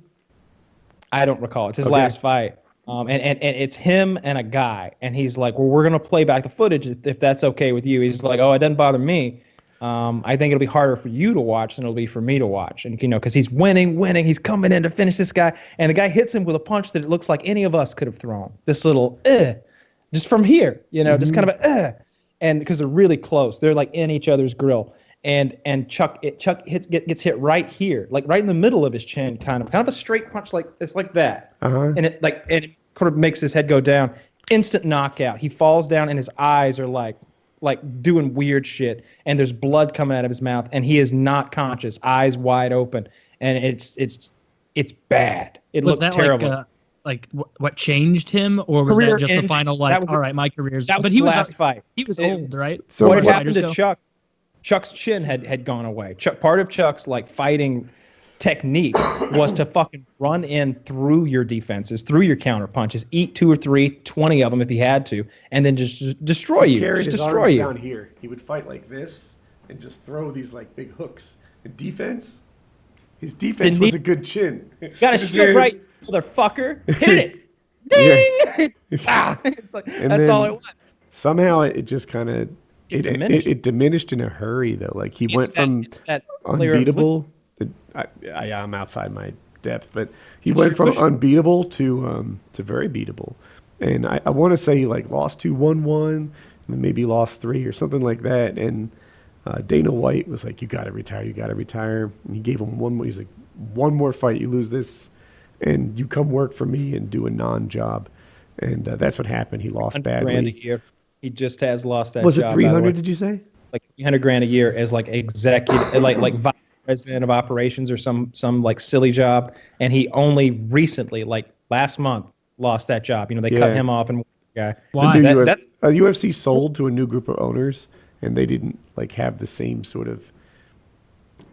[SPEAKER 2] I don't recall. It's his
[SPEAKER 1] Okay.
[SPEAKER 2] last fight. And it's him and a guy, and he's like, "Well, we're gonna play back the footage if that's okay with you." He's like, "Oh, it doesn't bother me. I think it'll be harder for you to watch than it'll be for me to watch." And because he's winning, he's coming in to finish this guy, and the guy hits him with a punch that it looks like any of us could have thrown. This little, just from here, just kind of and because they're really close, they're like in each other's grill. And Chuck gets hit right here, like right in the middle of his chin, kind of a straight punch, like it's like that, and it sort of makes his head go down. Instant knockout. He falls down, and his eyes are like doing weird shit, and there's blood coming out of his mouth, and he is not conscious, eyes wide open, and it's bad. It
[SPEAKER 3] Was
[SPEAKER 2] looks
[SPEAKER 3] that
[SPEAKER 2] terrible.
[SPEAKER 3] what changed him, or was
[SPEAKER 2] Career
[SPEAKER 3] that just the
[SPEAKER 2] ending.
[SPEAKER 3] final
[SPEAKER 2] That was
[SPEAKER 3] all right, my career's?
[SPEAKER 2] that was
[SPEAKER 3] But
[SPEAKER 2] the
[SPEAKER 3] he was
[SPEAKER 2] last fight.
[SPEAKER 3] he was
[SPEAKER 2] It-
[SPEAKER 3] old, right?
[SPEAKER 1] So
[SPEAKER 2] What
[SPEAKER 3] As
[SPEAKER 2] had
[SPEAKER 3] fighters
[SPEAKER 2] happened to
[SPEAKER 3] go?
[SPEAKER 2] Chuck? Chuck's chin had gone away. Part of Chuck's fighting technique was to fucking run in through your defenses, through your counter punches, eat 2 or 3, 20 of them if he had to, and then just destroy you.
[SPEAKER 1] Carried
[SPEAKER 2] Just
[SPEAKER 1] his
[SPEAKER 2] destroy
[SPEAKER 1] arms
[SPEAKER 2] you.
[SPEAKER 1] down here. He would fight like this and just throw these like big hooks. And defense, his defense
[SPEAKER 2] Didn't
[SPEAKER 1] was
[SPEAKER 2] he-
[SPEAKER 1] a good chin.
[SPEAKER 2] Got a
[SPEAKER 1] Just
[SPEAKER 2] shield
[SPEAKER 1] saying.
[SPEAKER 2] right, motherfucker. Hit it. Ding! Ah, it's like,
[SPEAKER 1] And
[SPEAKER 2] that's
[SPEAKER 1] then
[SPEAKER 2] all it was.
[SPEAKER 1] Somehow it just kind of
[SPEAKER 2] diminished.
[SPEAKER 1] it diminished in a hurry though. Like he went
[SPEAKER 2] It's that
[SPEAKER 1] from
[SPEAKER 2] layer of
[SPEAKER 1] unbeatable. I'm outside my depth, but he went from
[SPEAKER 2] pushing.
[SPEAKER 1] unbeatable to very beatable. And I want to say he lost 2-1-1, and then maybe lost 3 or something like that. And Dana White was like, "You got to retire. You got to retire." And he gave him one more. He's like, "One more fight, you lose this, and you come work for me and do a non-job." And that's what happened. He lost
[SPEAKER 2] $100,000
[SPEAKER 1] badly.
[SPEAKER 2] a year. He just has lost that
[SPEAKER 1] Was
[SPEAKER 2] job.
[SPEAKER 1] it
[SPEAKER 2] by the way.
[SPEAKER 1] 300? Did you say?
[SPEAKER 2] Like $300,000 a year as executive, like vice president of operations or some silly job, and he only recently, last month, lost that job. They cut
[SPEAKER 1] Yeah.
[SPEAKER 2] him off and guy.
[SPEAKER 3] Why?
[SPEAKER 1] The new
[SPEAKER 2] That's
[SPEAKER 1] UFC sold to a new group of owners, and they didn't have the same sort of.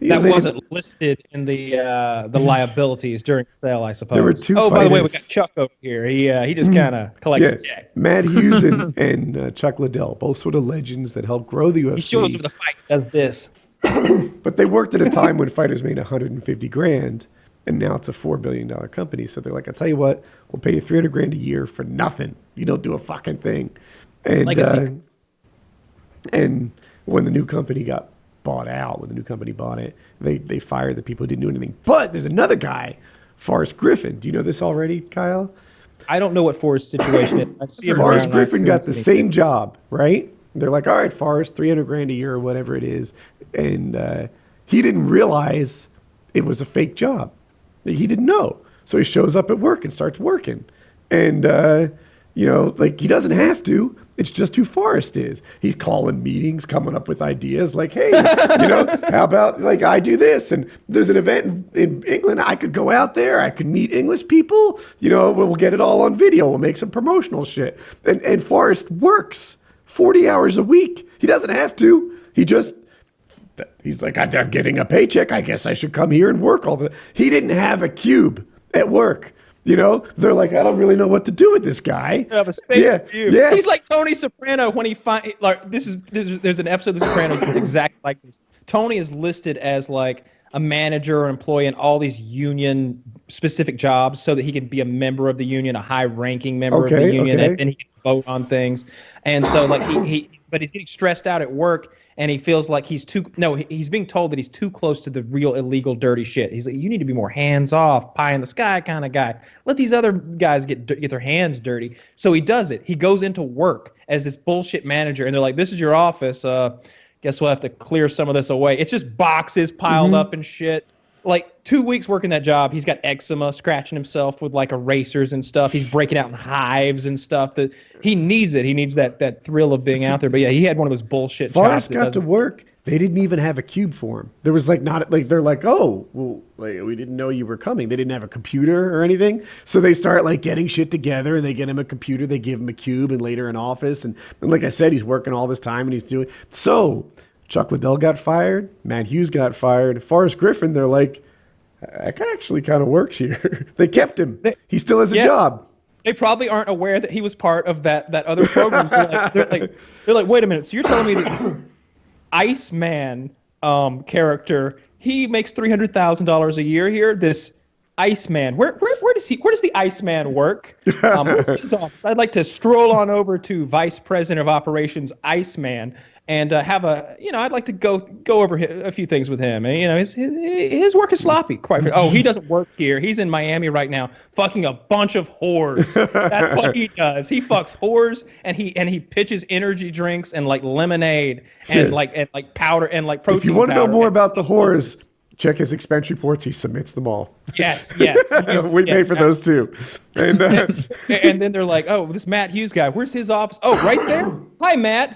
[SPEAKER 2] that
[SPEAKER 1] they
[SPEAKER 2] wasn't listed in the liabilities during sale, I suppose.
[SPEAKER 1] There were 2
[SPEAKER 2] Oh, by the way, we got
[SPEAKER 1] fighters.
[SPEAKER 2] Chuck over here. He just kind of collects
[SPEAKER 1] Yeah,
[SPEAKER 2] a check.
[SPEAKER 1] Matt Hughes and Chuck Liddell, both sort of legends that helped grow the UFC.
[SPEAKER 2] He shows up the fight, does this.
[SPEAKER 1] But they worked at a time when fighters made $150,000, and now it's a $4 billion company. So they're like, "I'll tell you what, we'll pay you $300,000 a year for nothing. You don't do a fucking thing." And
[SPEAKER 2] Legacy.
[SPEAKER 1] and when the new company got bought out, when the new company bought it, they fired the people who didn't do anything. But there's another guy, Forrest Griffin. Do you know this already, Kyle?
[SPEAKER 2] I don't know what Forrest's situation is. I see him
[SPEAKER 1] Forrest
[SPEAKER 2] around,
[SPEAKER 1] Griffin
[SPEAKER 2] I
[SPEAKER 1] got
[SPEAKER 2] see
[SPEAKER 1] the
[SPEAKER 2] him.
[SPEAKER 1] same job, right? They're like, "All right, Forrest, $300,000 a year or whatever it is," and he didn't realize it was a fake job. He didn't know, so he shows up at work and starts working, and he doesn't have to. It's just who Forrest is. He's calling meetings, coming up with ideas like, "Hey, how about I do this? And there's an event in England. I could go out there. I could meet English people. We'll get it all on video. We'll make some promotional shit." And Forrest works 40 hours a week. He doesn't have to. He's like, "I'm getting a paycheck. I guess I should come here and work all the." He didn't have a cube at work. They're like, "I don't really know what to do with this guy."
[SPEAKER 2] Have a space
[SPEAKER 1] Yeah,
[SPEAKER 2] view.
[SPEAKER 1] yeah.
[SPEAKER 2] He's like Tony Soprano when he there's an episode of The Sopranos that's exactly like this. Tony is listed as a manager or employee in all these union specific jobs so that he can be a member of the union, a high ranking member of the
[SPEAKER 1] Okay,
[SPEAKER 2] union,
[SPEAKER 1] okay.
[SPEAKER 2] and then he can vote on things. And so but he's getting stressed out at work, and he feels like he's being told that he's too close to the real illegal dirty shit. He's like, "You need to be more hands off, pie in the sky kind of guy. Let these other guys get their hands dirty." So he does it. He goes into work as this bullshit manager, and they're like, "This is your office. Guess we'll have to clear some of this away." It's just boxes piled up and shit. 2 weeks working that job, he's got eczema, scratching himself with erasers and stuff. He's breaking out in hives and stuff. That he needs it. He needs that thrill of being out there. But yeah, he had one of those bullshit jobs.
[SPEAKER 1] Forrest
[SPEAKER 2] that
[SPEAKER 1] got to
[SPEAKER 2] doesn't-
[SPEAKER 1] work They didn't even have a cube for him. There was like not like they're like, oh, well, like, we didn't know you were coming. They didn't have a computer or anything, so they start like getting shit together and they get him a computer. They give him a cube and later an office. And like I said, he's working all this time and he's doing so. Chuck Liddell got fired. Matt Hughes got fired. Forrest Griffin, they're like, that guy actually kind of works here. They kept him. He still has a job.
[SPEAKER 2] They probably aren't aware that he was part of that other program. They're like, wait a minute. So you're telling me that Iceman character, he makes $300,000 a year here? This Iceman, where does the Iceman work? Where's his office? I'd like to stroll on over to Vice President of Operations Iceman and have I'd like to go over a few things with him. And his work is sloppy. Quite. Oh, he doesn't work here. He's in Miami right now, fucking a bunch of whores. That's what he does. He fucks whores, and he pitches energy drinks and like lemonade and like powder and like protein.
[SPEAKER 1] If you want to know
[SPEAKER 2] powder
[SPEAKER 1] more about the whores, check his expense reports. He submits them all.
[SPEAKER 2] Yes.
[SPEAKER 1] We pay for those too. And,
[SPEAKER 2] and then they're like, oh, this Matt Hughes guy, where's his office? Oh, right there. Hi, Matt.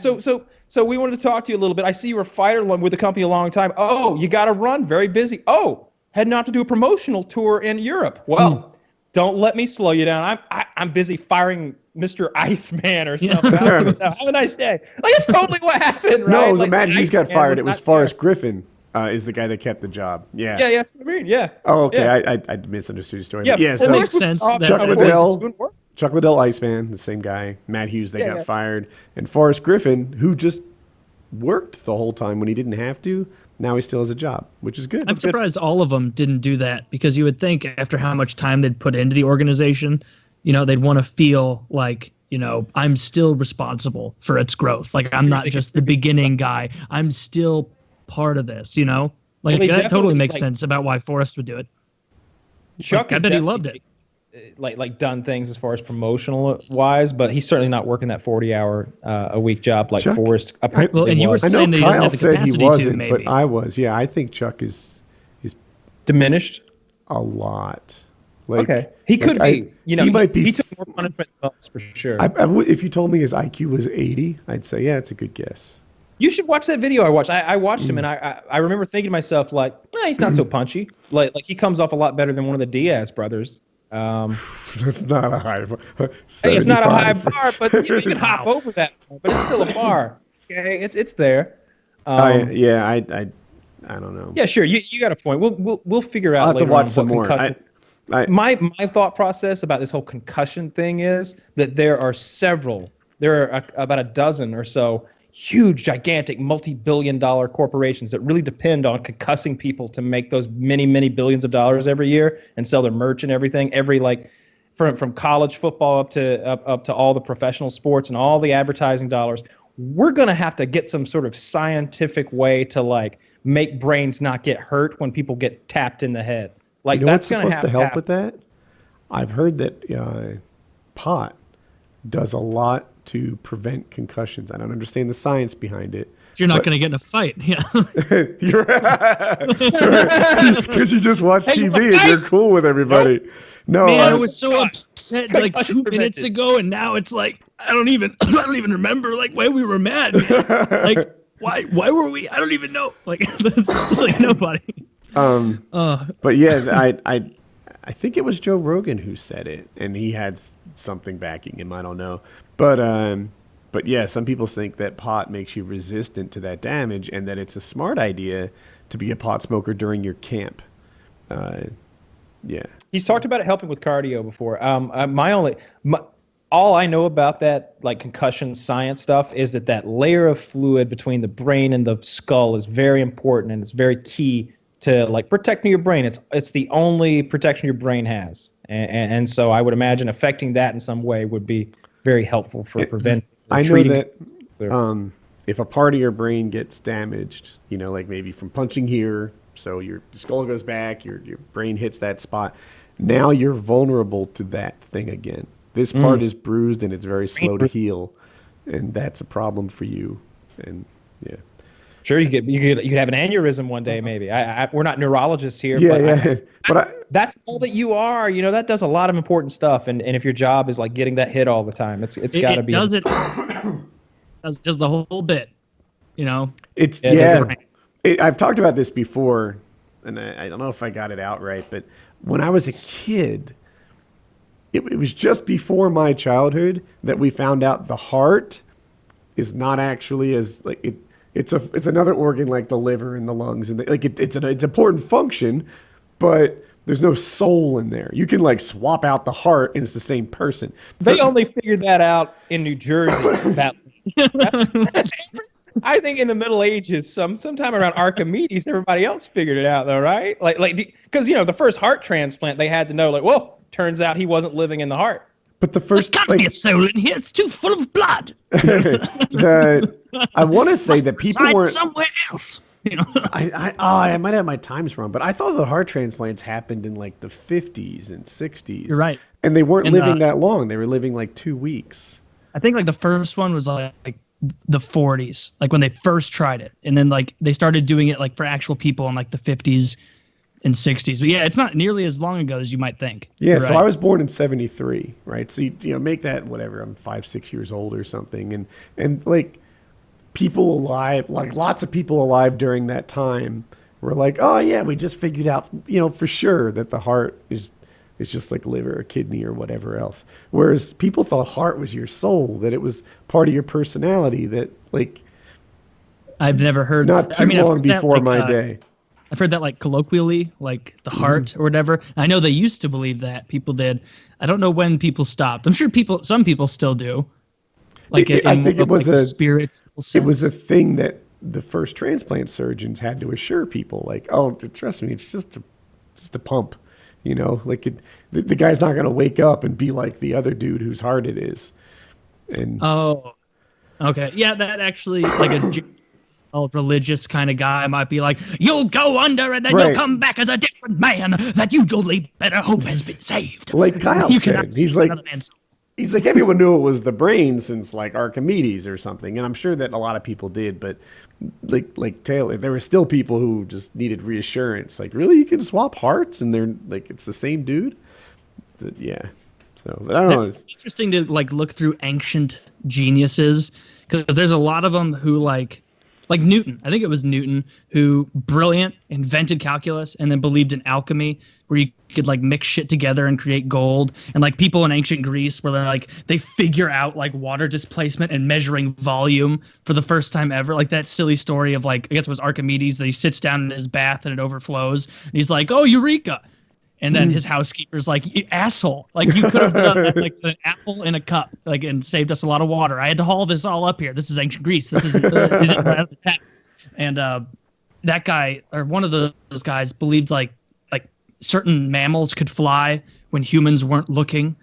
[SPEAKER 2] So we wanted to talk to you a little bit. I see you were a fighter with the company a long time. Oh, you got to run. Very busy. Oh, heading out to do a promotional tour in Europe. Well, don't let me slow you down. I'm busy firing Mr. Iceman or something. Have a nice day. Like, it's totally what happened, right?
[SPEAKER 1] no,
[SPEAKER 2] like,
[SPEAKER 1] Matt Hughes got fired. It was Forrest
[SPEAKER 2] there.
[SPEAKER 1] Griffin is the guy that kept the job. Yeah.
[SPEAKER 2] Yeah, that's what I mean. Yeah.
[SPEAKER 1] Oh, okay.
[SPEAKER 2] Yeah.
[SPEAKER 1] I misunderstood your story.
[SPEAKER 2] Yeah,
[SPEAKER 1] Yeah.
[SPEAKER 3] It
[SPEAKER 1] So
[SPEAKER 3] makes sense that
[SPEAKER 1] Chuck Liddell, Iceman, the same guy. Matt Hughes, they got fired. And Forrest Griffin, who just worked the whole time when he didn't have to. Now he still has a job, which is good.
[SPEAKER 3] I'm surprised all of them didn't do that, because you would think after how much time they'd put into the organization, they'd want to feel like, I'm still responsible for its growth. Like, I'm not just the beginning guy. I'm still part of this, Like, that totally makes sense about why Forrest would do it.
[SPEAKER 2] Chuck,
[SPEAKER 3] I bet he loved it.
[SPEAKER 2] Like done things as far as promotional wise, but he's certainly not working that 40-hour a week job like
[SPEAKER 1] Chuck,
[SPEAKER 2] Forrest.
[SPEAKER 3] Well, and you were
[SPEAKER 1] I know
[SPEAKER 3] saying that he doesn't
[SPEAKER 1] Kyle
[SPEAKER 3] have the
[SPEAKER 1] said he
[SPEAKER 3] capacity
[SPEAKER 1] wasn't,
[SPEAKER 3] to, maybe.
[SPEAKER 1] but I was. Yeah, I think Chuck is
[SPEAKER 2] Diminished.
[SPEAKER 1] a lot. Like,
[SPEAKER 2] Okay, he could be.
[SPEAKER 1] he might be.
[SPEAKER 2] He took more punishment than us for sure.
[SPEAKER 1] If you told me his IQ was 80, I'd say, yeah, it's a good guess.
[SPEAKER 2] You should watch that video I watched. I watched him, and I remember thinking to myself, like, he's not so punchy. Like he comes off a lot better than one of the Diaz brothers.
[SPEAKER 1] That's not a high bar.
[SPEAKER 2] Hey, it's not a high
[SPEAKER 1] 75.
[SPEAKER 2] bar, but you can hop over that. But it's still a bar. Okay, it's there.
[SPEAKER 1] I don't know.
[SPEAKER 2] Yeah, sure. You got a point. We'll figure out.
[SPEAKER 1] I'll have to
[SPEAKER 2] later
[SPEAKER 1] watch
[SPEAKER 2] on
[SPEAKER 1] some
[SPEAKER 2] what
[SPEAKER 1] more.
[SPEAKER 2] concussion-
[SPEAKER 1] I
[SPEAKER 2] my thought process about this whole concussion thing is that there are about a dozen or so huge, gigantic, multi-billion-dollar corporations that really depend on concussing people to make those many, many billions of dollars every year and sell their merch and everything. From college football up to all the professional sports and all the advertising dollars. We're gonna have to get some sort of scientific way to like make brains not get hurt when people get tapped in the head. Like,
[SPEAKER 1] you know what's
[SPEAKER 2] that's gonna
[SPEAKER 1] supposed to help with that? I've heard that pot does a lot to prevent concussions. I don't understand the science behind it.
[SPEAKER 3] You're not going to get in a fight. Yeah.
[SPEAKER 1] You're because you just watch TV and you're cool with everybody. No,
[SPEAKER 3] Man, I was so upset like 2 minutes ago, and now it's like I don't even remember like why we were mad. Man. Like why were we? I don't even know. Like it's like nobody.
[SPEAKER 1] But yeah, I think it was Joe Rogan who said it, and he had something backing him. I don't know, but yeah, some people think that pot makes you resistant to that damage, and that it's a smart idea to be a pot smoker during your camp. Yeah,
[SPEAKER 2] he's talked about it helping with cardio before. All I know about that like concussion science stuff is that layer of fluid between the brain and the skull is very important, and it's very key to like protecting your brain. It's the only protection your brain has, and so I would imagine affecting that in some way would be very helpful for preventing.
[SPEAKER 1] I know that if a part of your brain gets damaged, like maybe from punching here, so your skull goes back, your brain hits that spot. Now you're vulnerable to that thing again. This part is bruised and it's very slow to heal, and that's a problem for you. And yeah.
[SPEAKER 2] Sure, you could have an aneurysm one day, maybe. We're not neurologists here,
[SPEAKER 1] but
[SPEAKER 2] that's all that you are. That does a lot of important stuff, and if your job is like getting that hit all the time, it's got to be.
[SPEAKER 3] Does it? Does the whole bit. You know,
[SPEAKER 1] It's
[SPEAKER 2] Yeah,
[SPEAKER 1] yeah.
[SPEAKER 2] there's
[SPEAKER 1] I've talked about this before, and I don't know if I got it out right, but when I was a kid, it was just before my childhood that we found out the heart is not actually as like it. It's another organ like the liver and the lungs and it's an important function, but there's no soul in there. You can like swap out the heart and it's the same person.
[SPEAKER 2] They only figured that out in New Jersey. I think in the Middle Ages, sometime around Archimedes, everybody else figured it out, though, right? Because the first heart transplant, they had to know, like, whoa, turns out he wasn't living in the heart.
[SPEAKER 1] But the first
[SPEAKER 4] Can't be a soul in here. It's too full of blood.
[SPEAKER 1] I want to say that people
[SPEAKER 4] Reside
[SPEAKER 1] weren't.
[SPEAKER 4] somewhere else. You know.
[SPEAKER 1] I might have my times wrong, but I thought the heart transplants happened in like the 50s and 60s.
[SPEAKER 3] You're right.
[SPEAKER 1] And they weren't
[SPEAKER 3] And,
[SPEAKER 1] living that long. They were living like 2 weeks.
[SPEAKER 3] I think like the first one was like the 40s, like when they first tried it, and then like they started doing it like for actual people in like the 50s and 60s. But yeah, it's not nearly as long ago as you might think.
[SPEAKER 1] Yeah,
[SPEAKER 3] You're
[SPEAKER 1] so
[SPEAKER 3] right.
[SPEAKER 1] I was born in 73, right? So you make that whatever, I'm 5-6 years old or something, and like people alive, like lots of people alive during that time were like, oh yeah, we just figured out, for sure that the heart is just like liver or kidney or whatever else. Whereas people thought heart was your soul, that it was part of your personality, that like
[SPEAKER 3] I've never heard.
[SPEAKER 1] not too
[SPEAKER 3] I've
[SPEAKER 1] long
[SPEAKER 3] heard that,
[SPEAKER 1] before
[SPEAKER 3] like,
[SPEAKER 1] my day.
[SPEAKER 3] I've heard that like colloquially, like the heart or whatever. I know they used to believe that people did. I don't know when people stopped. I'm sure some people still do. Like
[SPEAKER 1] I think it was
[SPEAKER 3] like
[SPEAKER 1] a
[SPEAKER 3] spiritual sense.
[SPEAKER 1] It was a thing that the first transplant surgeons had to assure people, like, oh, trust me, it's just a pump, like the guy's not going to wake up and be like the other dude whose heart it is. And
[SPEAKER 3] Oh, okay. Yeah, that actually like a religious kind of guy might be like, you'll go under and then
[SPEAKER 1] Right.
[SPEAKER 3] you'll come back as a different man that you only better hope has been saved.
[SPEAKER 1] like Kyle
[SPEAKER 3] You
[SPEAKER 1] said,
[SPEAKER 3] cannot
[SPEAKER 1] he's
[SPEAKER 3] save
[SPEAKER 1] like,
[SPEAKER 3] another man's soul.
[SPEAKER 1] he's like, everyone knew it was the brain since like Archimedes or something. And I'm sure that a lot of people did, but like Taylor, there were still people who just needed reassurance. Like, really, you can swap hearts and they're like, it's the same dude. Yeah. So, but I don't know.
[SPEAKER 3] It's interesting to like look through ancient geniuses because there's a lot of them who like Newton. I think it was Newton who brilliant, invented calculus, and then believed in alchemy, where you could like mix shit together and create gold. And like people in ancient Greece where they figure out like water displacement and measuring volume for the first time ever. Like that silly story of like, I guess it was Archimedes, that he sits down in his bath and it overflows. And he's like, oh, eureka. And then his housekeeper's like, "You asshole, like you could have done that, like an apple in a cup, like, and saved us a lot of water. I had to haul this all up here. This is ancient Greece. This isn't it didn't run out of the tap." And that guy, or one of those guys, believed like certain mammals could fly when humans weren't looking,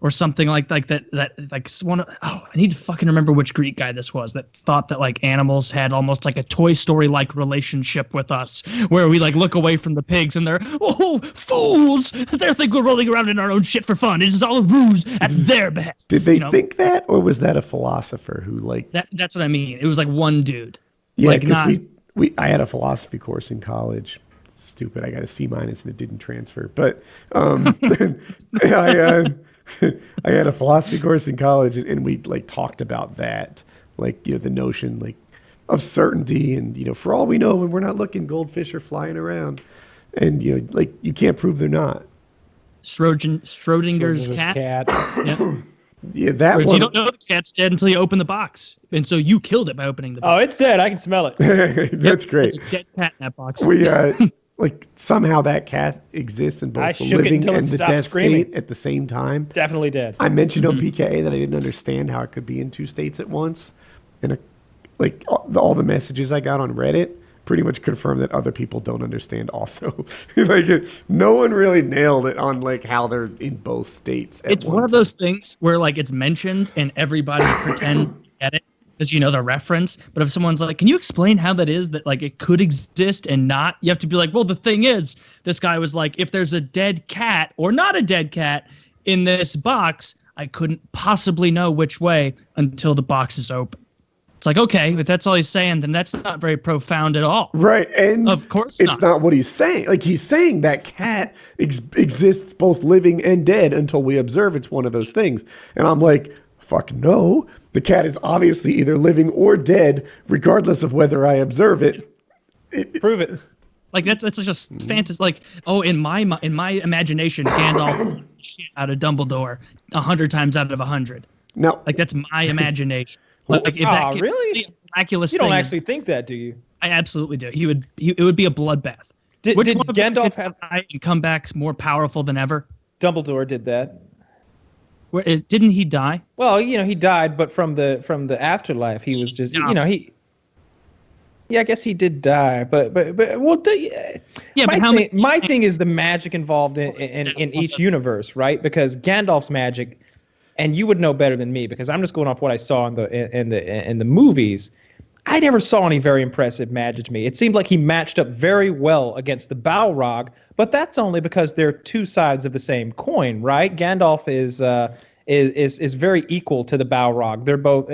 [SPEAKER 3] or something like that. Like one. I need to fucking remember which Greek guy this was that thought that like animals had almost like a Toy Story like relationship with us, where we like look away from the pigs and they're fools. They think we're rolling around in our own shit for fun. It's all a ruse at their behest.
[SPEAKER 1] Did they
[SPEAKER 3] You know?
[SPEAKER 1] think that, or was that a philosopher who like?
[SPEAKER 3] That's what I mean. It was like one dude.
[SPEAKER 1] Yeah,
[SPEAKER 3] like
[SPEAKER 1] because
[SPEAKER 3] not.
[SPEAKER 1] I had a philosophy course in college. Stupid, I got a C- and it didn't transfer. But I had a philosophy course in college, and we like talked about that, like the notion like of certainty, and for all we know, when we're not looking, goldfish are flying around, and like you can't prove they're not.
[SPEAKER 3] Schrodinger's cat. Yeah.
[SPEAKER 1] Yeah, that
[SPEAKER 3] Whereas
[SPEAKER 1] one.
[SPEAKER 3] you don't know the cat's dead until you open the box, and so you killed it by opening the box.
[SPEAKER 2] Oh, it's dead. I can smell it.
[SPEAKER 1] That's great.
[SPEAKER 3] It's a dead cat in that box.
[SPEAKER 1] We like somehow that cat exists in
[SPEAKER 2] I
[SPEAKER 1] both the
[SPEAKER 2] shook it
[SPEAKER 1] living
[SPEAKER 2] until it
[SPEAKER 1] and the
[SPEAKER 2] stopped
[SPEAKER 1] dead
[SPEAKER 2] screaming.
[SPEAKER 1] state at the same time.
[SPEAKER 2] Definitely dead.
[SPEAKER 1] I mentioned
[SPEAKER 3] Mm-hmm.
[SPEAKER 1] on PKA that I didn't understand how it could be in two states at once, and like all the messages I got on Reddit pretty much confirm that other people don't understand also. No one really nailed it on like how they're in both states at
[SPEAKER 3] It's one of those things where like it's mentioned and everybody pretend to get it because you know the reference. But if someone's like, "Can you explain how that is that like it could exist and not?" You have to be like, "Well, the thing is, this guy was like, if there's a dead cat or not a dead cat in this box, I couldn't possibly know which way until the box is open." It's like, okay, if that's all he's saying, then that's not very profound at all.
[SPEAKER 1] Right, and
[SPEAKER 3] Of course
[SPEAKER 1] it's not what he's saying. Like he's saying that cat exists both living and dead until we observe it's one of those things. And I'm like, Fuck no. The cat is obviously either living or dead, regardless of whether I observe it.
[SPEAKER 2] Prove it.
[SPEAKER 3] Like that's just fantasy. Like, oh, in my imagination, Gandalf beats the shit out of Dumbledore 100 times out of 100.
[SPEAKER 1] Now,
[SPEAKER 3] Like that's my imagination. Like if that kid-
[SPEAKER 2] really?
[SPEAKER 3] the miraculous
[SPEAKER 2] You don't
[SPEAKER 3] thing
[SPEAKER 2] actually think that, do you?
[SPEAKER 3] I absolutely do. It would be a bloodbath.
[SPEAKER 2] Did
[SPEAKER 3] Which one of them
[SPEAKER 2] Gandalf
[SPEAKER 3] could
[SPEAKER 2] have?
[SPEAKER 3] die and come back more powerful than ever?
[SPEAKER 2] Dumbledore did that.
[SPEAKER 3] Didn't he die?
[SPEAKER 2] Well, he died, but from the afterlife, he was just,
[SPEAKER 3] No.
[SPEAKER 2] he. Yeah, I guess he did die, but well,
[SPEAKER 3] Yeah, but how many?
[SPEAKER 2] my thing is the magic involved in each universe, right? Because Gandalf's magic, and you would know better than me because I'm just going off what I saw in the movies. I never saw any very impressive magic to me. It seemed like he matched up very well against the Balrog, but that's only because they're two sides of the same coin, right? Gandalf is very equal to the Balrog. They're both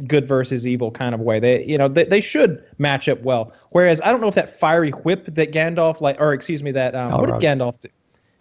[SPEAKER 2] good versus evil kind of way. They should match up well. Whereas I don't know if that fiery whip that Gandalf what did
[SPEAKER 1] Balrog.
[SPEAKER 2] Gandalf do?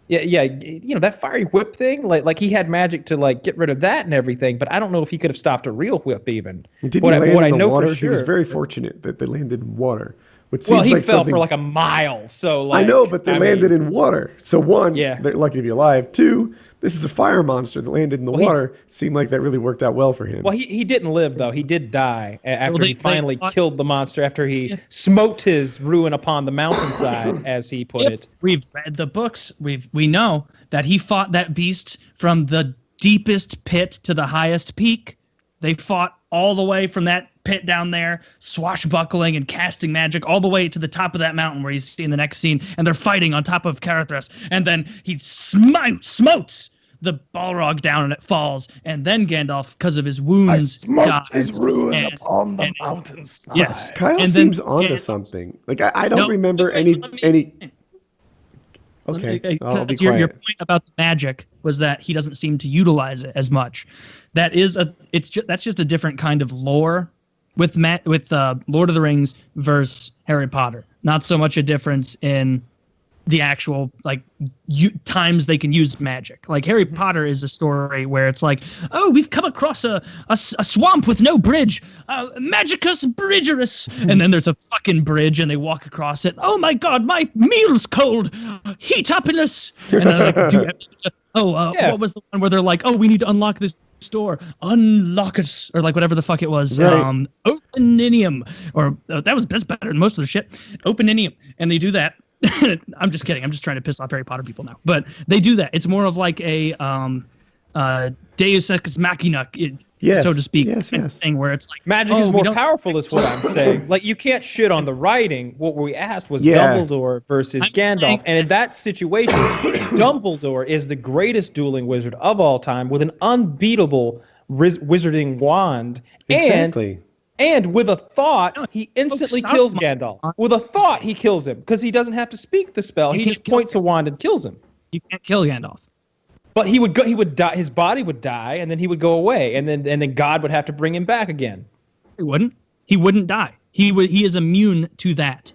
[SPEAKER 2] Yeah, that fiery whip thing, like he had magic to like get rid of that and everything, but I don't know if he could have stopped a real whip even.
[SPEAKER 1] did he
[SPEAKER 2] What
[SPEAKER 1] land
[SPEAKER 2] I
[SPEAKER 1] in the
[SPEAKER 2] know
[SPEAKER 1] water?
[SPEAKER 2] for
[SPEAKER 1] He was
[SPEAKER 2] sure-
[SPEAKER 1] very fortunate that they landed in water. Which
[SPEAKER 2] Well,
[SPEAKER 1] seems
[SPEAKER 2] he
[SPEAKER 1] like
[SPEAKER 2] fell
[SPEAKER 1] something...
[SPEAKER 2] for like a mile, so like
[SPEAKER 1] I know, but they landed in water. So one,
[SPEAKER 2] Yeah.
[SPEAKER 1] they're lucky to be alive. Two, this is a fire monster that landed in the water. Seemed like that really worked out well for him.
[SPEAKER 2] Well, he didn't live though. He did die after
[SPEAKER 3] they-
[SPEAKER 2] he finally
[SPEAKER 3] they-
[SPEAKER 2] killed the monster. After he smote his ruin upon the mountainside, as he put
[SPEAKER 3] If
[SPEAKER 2] it.
[SPEAKER 3] we've read the books, we know that he fought that beast from the deepest pit to the highest peak. They fought all the way from that pit down there, swashbuckling and casting magic all the way to the top of that mountain where you see in the next scene, and they're fighting on top of Carithres, and then he smotes the Balrog down and it falls, and then Gandalf, because of his wounds, dies.
[SPEAKER 1] upon
[SPEAKER 3] the
[SPEAKER 1] mountainside.
[SPEAKER 3] Yes.
[SPEAKER 1] Kyle
[SPEAKER 3] And then
[SPEAKER 1] seems onto
[SPEAKER 3] Gandalf-
[SPEAKER 1] something. Like I don't
[SPEAKER 3] No,
[SPEAKER 1] remember
[SPEAKER 3] wait, let me-
[SPEAKER 1] any. Okay, I'll be
[SPEAKER 3] Because your
[SPEAKER 1] quiet.
[SPEAKER 3] point about the magic was that he doesn't seem to utilize it as much. That's just a different kind of lore with Lord of the Rings versus Harry Potter. Not so much a difference in the actual times they can use magic. Like Harry Potter is a story where it's like, oh, we've come across a swamp with no bridge, Magicus Bridgerus, and then there's a fucking bridge and they walk across it. Oh my god, my meal's cold, heat up in us. And then what was the one where they're like, oh, we need to unlock this door, unlock us, or like whatever the fuck it was,
[SPEAKER 1] Right.
[SPEAKER 3] Openinium, or that's better than most of the shit, Openinium, and they do that. I'm just kidding. I'm just trying to piss off Harry Potter people now. But they do that. It's more of like a Deus Ex Machina,
[SPEAKER 1] Yes,
[SPEAKER 3] so to speak,
[SPEAKER 1] yes,
[SPEAKER 3] kind of
[SPEAKER 1] yes.
[SPEAKER 3] thing where it's like
[SPEAKER 2] Magic
[SPEAKER 3] oh,
[SPEAKER 2] is
[SPEAKER 3] we
[SPEAKER 2] more
[SPEAKER 3] don't-
[SPEAKER 2] powerful, is what I'm saying. Like you can't shit on the writing. What we asked was
[SPEAKER 1] Yeah.
[SPEAKER 2] Dumbledore versus
[SPEAKER 3] I'm
[SPEAKER 2] Gandalf,
[SPEAKER 3] saying-
[SPEAKER 2] and in that situation, Dumbledore is the greatest dueling wizard of all time with an unbeatable wizarding wand,
[SPEAKER 1] Exactly.
[SPEAKER 2] and with a thought, he instantly
[SPEAKER 3] Stop
[SPEAKER 2] kills
[SPEAKER 3] my-
[SPEAKER 2] Gandalf. With a thought, he kills him because he doesn't have to speak the spell.
[SPEAKER 3] You
[SPEAKER 2] He
[SPEAKER 3] can't
[SPEAKER 2] just
[SPEAKER 3] kill
[SPEAKER 2] points a wand and kills him.
[SPEAKER 3] You can't kill Gandalf.
[SPEAKER 2] But he would go. He would die. His body would die, and then he would go away, and then God would have to bring him back again.
[SPEAKER 3] He wouldn't. He wouldn't die. He is immune to that.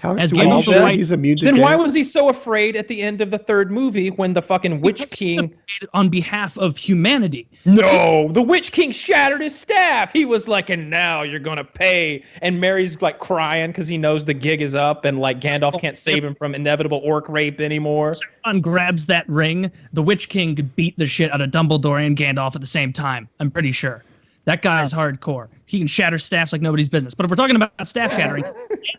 [SPEAKER 1] How
[SPEAKER 3] As
[SPEAKER 1] are
[SPEAKER 3] Gandalf
[SPEAKER 1] you
[SPEAKER 3] was
[SPEAKER 1] sure
[SPEAKER 3] right-
[SPEAKER 1] he's immune to
[SPEAKER 2] Then why
[SPEAKER 1] death?
[SPEAKER 2] was he so afraid at the end of the third movie when the fucking Witch
[SPEAKER 3] Because he's
[SPEAKER 2] King?
[SPEAKER 3] afraid on behalf of humanity.
[SPEAKER 2] No, the Witch King shattered his staff. He was like, "And now you're gonna pay." And Mary's like crying because he knows the gig is up, and like Gandalf can't save him from inevitable orc rape anymore.
[SPEAKER 3] Sauron grabs that ring. The Witch King could beat the shit out of Dumbledore and Gandalf at the same time. I'm pretty sure. That guy's hardcore. He can shatter staffs like nobody's business. But if we're talking about staff shattering,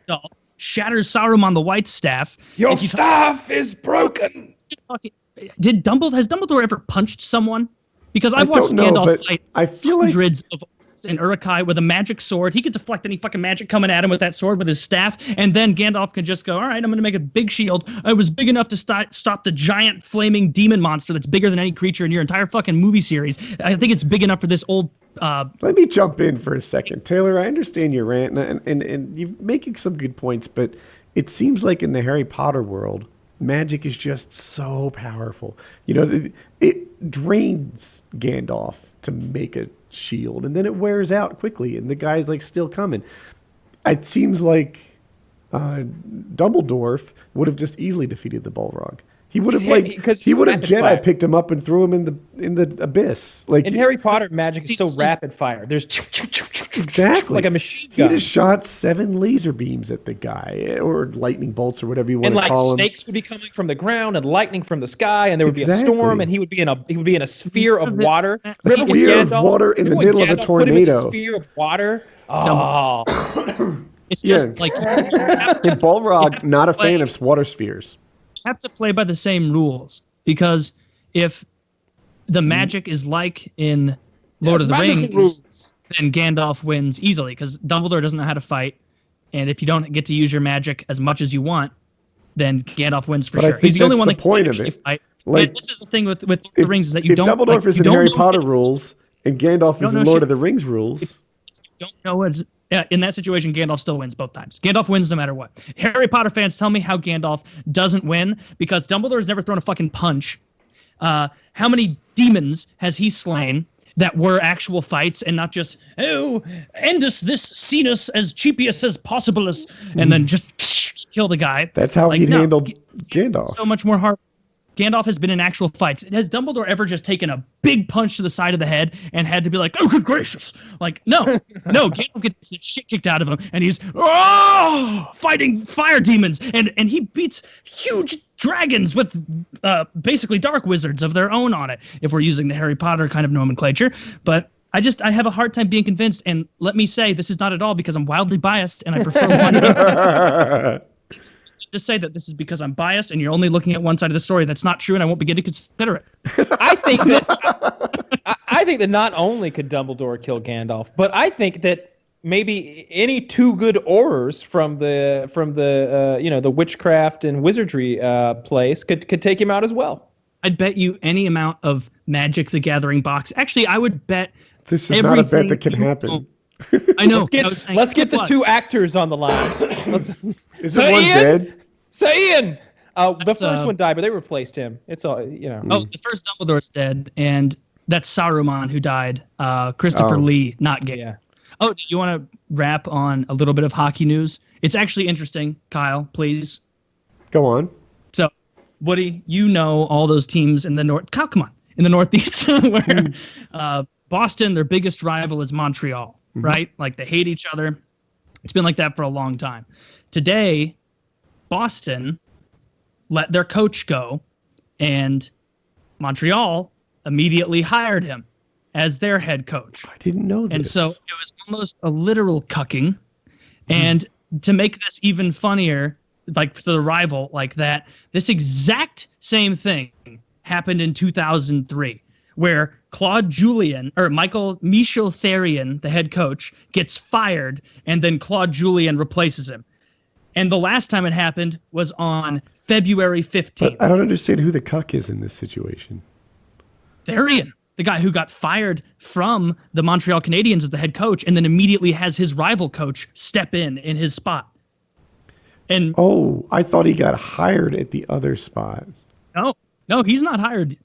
[SPEAKER 3] Gandalf shatters Saruman the White Staff.
[SPEAKER 2] Your
[SPEAKER 3] If you
[SPEAKER 2] staff is broken.
[SPEAKER 3] Has Dumbledore ever punched someone? Because
[SPEAKER 1] I
[SPEAKER 3] I've watched
[SPEAKER 1] don't know,
[SPEAKER 3] Gandalf
[SPEAKER 1] but
[SPEAKER 3] fight
[SPEAKER 1] I feel like
[SPEAKER 3] hundreds of in Uruk-hai with a magic sword. He could deflect any fucking magic coming at him with that sword with his staff, and then Gandalf can just go, all right, I'm going to make a big shield. It was big enough to stop the giant flaming demon monster that's bigger than any creature in your entire fucking movie series. I think it's big enough for this old
[SPEAKER 1] Let me jump in for a second. Taylor, I understand your rant, and you're making some good points, but it seems like in the Harry Potter world, magic is just so powerful. You know, it drains Gandalf to make a shield, and then it wears out quickly, and the guy's like still coming. It seems like Dumbledore would have just easily defeated the Balrog. He would have
[SPEAKER 2] He's-
[SPEAKER 1] like
[SPEAKER 2] because
[SPEAKER 1] he would have
[SPEAKER 2] rapid
[SPEAKER 1] Jedi
[SPEAKER 2] fire.
[SPEAKER 1] picked him up and threw him in the abyss. Like
[SPEAKER 2] In Harry Potter, magic is so
[SPEAKER 3] It's-
[SPEAKER 2] rapid fire. There's
[SPEAKER 1] exactly
[SPEAKER 2] like a machine
[SPEAKER 1] He
[SPEAKER 2] gun.
[SPEAKER 1] just shot 7 laser beams at the guy, or lightning bolts, or whatever you want
[SPEAKER 2] And
[SPEAKER 1] to
[SPEAKER 2] like
[SPEAKER 1] call them.
[SPEAKER 2] snakes would be coming from the ground and lightning from the sky, and there would be a
[SPEAKER 1] Exactly.
[SPEAKER 2] storm, and he would be in a sphere of water.
[SPEAKER 3] A
[SPEAKER 2] Remember when
[SPEAKER 1] sphere of
[SPEAKER 2] Gandalf-
[SPEAKER 1] water in the
[SPEAKER 2] remember when
[SPEAKER 1] middle of a
[SPEAKER 2] Gandalf put him in the
[SPEAKER 1] tornado.
[SPEAKER 2] sphere of water. Oh,
[SPEAKER 3] It's just
[SPEAKER 1] Yeah.
[SPEAKER 3] like
[SPEAKER 1] And Balrog, not a fan of water spheres.
[SPEAKER 3] have to play by the same rules, because if the magic is like in Lord of the
[SPEAKER 2] magic
[SPEAKER 3] Rings,
[SPEAKER 2] rules.
[SPEAKER 3] then Gandalf wins easily because Dumbledore doesn't know how to fight, and if you don't get to use your magic as much as you want, then Gandalf wins for
[SPEAKER 1] But I
[SPEAKER 3] sure.
[SPEAKER 1] think
[SPEAKER 3] He's the only
[SPEAKER 1] that's
[SPEAKER 3] one
[SPEAKER 1] the
[SPEAKER 3] that
[SPEAKER 1] point
[SPEAKER 3] can
[SPEAKER 1] of
[SPEAKER 3] actually
[SPEAKER 1] it.
[SPEAKER 3] fight.
[SPEAKER 1] Like,
[SPEAKER 3] But this is the thing with Lord of the Rings is that you
[SPEAKER 1] if
[SPEAKER 3] don't.
[SPEAKER 1] Dumbledore
[SPEAKER 3] like,
[SPEAKER 1] is
[SPEAKER 3] you
[SPEAKER 1] in
[SPEAKER 3] don't
[SPEAKER 1] Harry
[SPEAKER 3] know
[SPEAKER 1] Potter
[SPEAKER 3] shit.
[SPEAKER 1] rules and Gandalf is
[SPEAKER 3] know
[SPEAKER 1] in Lord
[SPEAKER 3] shit.
[SPEAKER 1] of the Rings rules,
[SPEAKER 3] Don't know what's. Yeah, in that situation, Gandalf still wins both times. Gandalf wins no matter what. Harry Potter fans tell me how Gandalf doesn't win because Dumbledore's never thrown a fucking punch. How many demons has he slain that were actual fights and not just, oh, end us this, scene us as cheapiest as possible, and then just kill the guy.
[SPEAKER 1] that's how
[SPEAKER 3] Like,
[SPEAKER 1] he
[SPEAKER 3] no,
[SPEAKER 1] handled Gandalf.
[SPEAKER 3] So much more hard. Gandalf has been in actual fights. Has Dumbledore ever just taken a big punch to the side of the head and had to be like, oh, good gracious? Like, no. Gandalf gets the shit kicked out of him, and he's fighting fire demons, and he beats huge dragons with basically dark wizards of their own on it, if we're using the Harry Potter kind of nomenclature. But I have a hard time being convinced, and let me say, this is not at all because I'm wildly biased, and I prefer one. Just say that this is because I'm biased and you're only looking at one side of the story. That's not true, and I won't begin to consider it.
[SPEAKER 2] I think that I think that not only could Dumbledore kill Gandalf, but I think that maybe any two good Aurors from the the witchcraft and wizardry place could take him out as well.
[SPEAKER 3] I'd bet you any amount of Magic the Gathering box. Actually, I would bet.
[SPEAKER 1] This is not a bet
[SPEAKER 3] everything
[SPEAKER 1] that can
[SPEAKER 3] you
[SPEAKER 1] happen.
[SPEAKER 3] know- I know.
[SPEAKER 2] Let's get,
[SPEAKER 3] I was saying,
[SPEAKER 2] let's get the
[SPEAKER 3] what?
[SPEAKER 2] two actors on the line. Let's,
[SPEAKER 1] Is
[SPEAKER 2] So
[SPEAKER 1] it one
[SPEAKER 2] Ian?
[SPEAKER 1] dead?
[SPEAKER 2] so Ian, the
[SPEAKER 3] That's,
[SPEAKER 2] first one died, but they replaced him. It's all
[SPEAKER 3] Oh, the first Dumbledore's dead, and that's Saruman who died. Christopher
[SPEAKER 1] Oh.
[SPEAKER 3] Lee, not gay.
[SPEAKER 2] Yeah.
[SPEAKER 3] Oh, do you want to wrap on a little bit of hockey news? It's actually interesting, Kyle, please.
[SPEAKER 1] Go on.
[SPEAKER 3] So, Woody, you know all those teams in the north. Kyle, come on, in the Northeast, where Boston, their biggest rival is Montreal, right? Like they hate each other. It's been like that for a long time. Today, Boston let their coach go, and Montreal immediately hired him as their head coach.
[SPEAKER 1] I didn't know this.
[SPEAKER 3] And so it was almost a literal cucking. And to make this even funnier, like for the rival like that, this exact same thing happened in 2003, where Claude Julien or Michel Therrien, the head coach, gets fired, and then Claude Julien replaces him. And the last time it happened was on February 15th.
[SPEAKER 1] But I don't understand who the cuck is in this situation.
[SPEAKER 3] Therrien, the guy who got fired from the Montreal Canadiens as the head coach, and then immediately has his rival coach step in his spot. And
[SPEAKER 1] Oh, I thought he got hired at the other spot.
[SPEAKER 3] no, he's not hired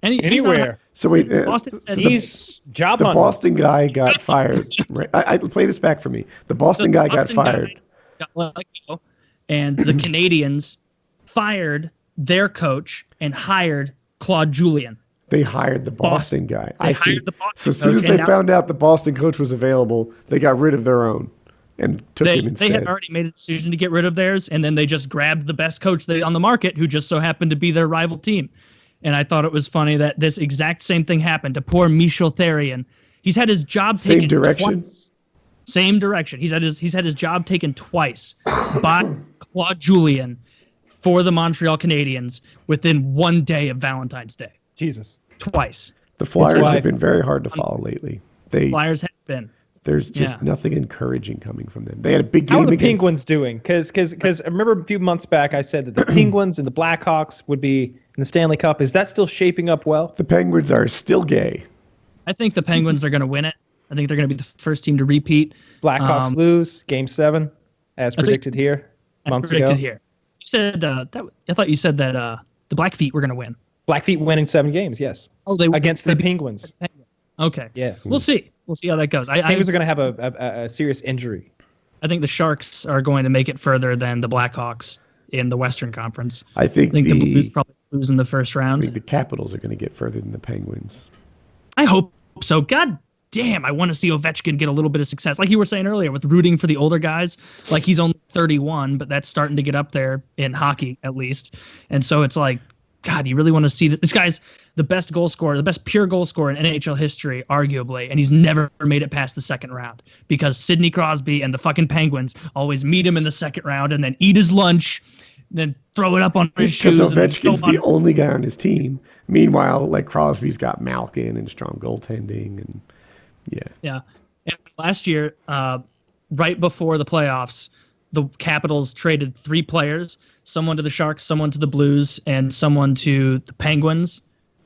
[SPEAKER 3] he's not
[SPEAKER 2] Anywhere.
[SPEAKER 3] hired.
[SPEAKER 1] So wait,
[SPEAKER 3] Boston said
[SPEAKER 1] so
[SPEAKER 2] He's job
[SPEAKER 1] the
[SPEAKER 2] hunting.
[SPEAKER 1] Boston guy got fired. Right? I play this back for me. The Boston guy got
[SPEAKER 3] Boston
[SPEAKER 1] fired.
[SPEAKER 3] got let go, and the Canadians fired their coach and hired Claude Julien.
[SPEAKER 1] They hired the Boston guy. I see.
[SPEAKER 3] hired the Boston
[SPEAKER 1] So as soon
[SPEAKER 3] coach,
[SPEAKER 1] as they
[SPEAKER 3] and now-
[SPEAKER 1] found out the Boston coach was available, they got rid of their own and took him
[SPEAKER 3] They
[SPEAKER 1] instead.
[SPEAKER 3] had already made a decision to get rid of theirs, and then they just grabbed the best coach on the market, who just so happened to be their rival team. And I thought it was funny that this exact same thing happened to poor Michel Therrien. He's had his job
[SPEAKER 1] Same
[SPEAKER 3] taken
[SPEAKER 1] direction?
[SPEAKER 3] twice. Same direction. He's had his job taken twice by Claude Julien for the Montreal Canadiens within one day of Valentine's Day.
[SPEAKER 2] Jesus.
[SPEAKER 3] Twice.
[SPEAKER 1] The Flyers
[SPEAKER 2] why-
[SPEAKER 1] have been very hard to follow lately.
[SPEAKER 3] Flyers have been.
[SPEAKER 1] There's just
[SPEAKER 3] Yeah.
[SPEAKER 1] nothing encouraging coming from them. They had a big
[SPEAKER 2] How
[SPEAKER 1] game
[SPEAKER 2] are the
[SPEAKER 1] against
[SPEAKER 2] Penguins doing? Because I remember a few months back I said that the Penguins and the Blackhawks would be in the Stanley Cup. Is that still shaping up well?
[SPEAKER 1] the Penguins are still gay.
[SPEAKER 3] I think the Penguins are going to win it. I think they're going to be the first team to repeat.
[SPEAKER 2] Blackhawks lose Game 7, as
[SPEAKER 3] what-
[SPEAKER 2] predicted here
[SPEAKER 3] As
[SPEAKER 2] months
[SPEAKER 3] predicted
[SPEAKER 2] ago.
[SPEAKER 3] here. You said I thought you said that the Blackfeet were going to win.
[SPEAKER 2] Blackfeet winning 7 games, yes,
[SPEAKER 3] Oh, they
[SPEAKER 2] against the Penguins.
[SPEAKER 3] Okay.
[SPEAKER 2] Yes,
[SPEAKER 3] We'll see. We'll see how that goes. I
[SPEAKER 2] Penguins are going to have a serious injury.
[SPEAKER 3] think the Sharks are going to make it further than the Blackhawks in the Western Conference.
[SPEAKER 1] I think
[SPEAKER 3] I think the
[SPEAKER 1] the
[SPEAKER 3] Blues probably lose in the first
[SPEAKER 1] I
[SPEAKER 3] round.
[SPEAKER 1] think the Capitals are going to get further than the Penguins.
[SPEAKER 3] I hope so. God damn, I want to see Ovechkin get a little bit of success. Like you were saying earlier, with rooting for the older guys. Like he's only 31, but that's starting to get up there in hockey at least. And so it's like, God, you really want to see this? This guy's the best goal scorer, the best pure goal scorer in NHL history, arguably, and he's never made it past the second round because Sidney Crosby and the fucking Penguins always meet him in the second round and then eat his lunch, then throw it up on his
[SPEAKER 1] Because
[SPEAKER 3] shoes.
[SPEAKER 1] Ovechkin's the only guy on his team. Meanwhile, like Crosby's got Malkin and strong goaltending, and
[SPEAKER 3] Yeah. And last year, right before the playoffs, the Capitals traded 3 players, someone to the Sharks, someone to the Blues, and someone to the Penguins.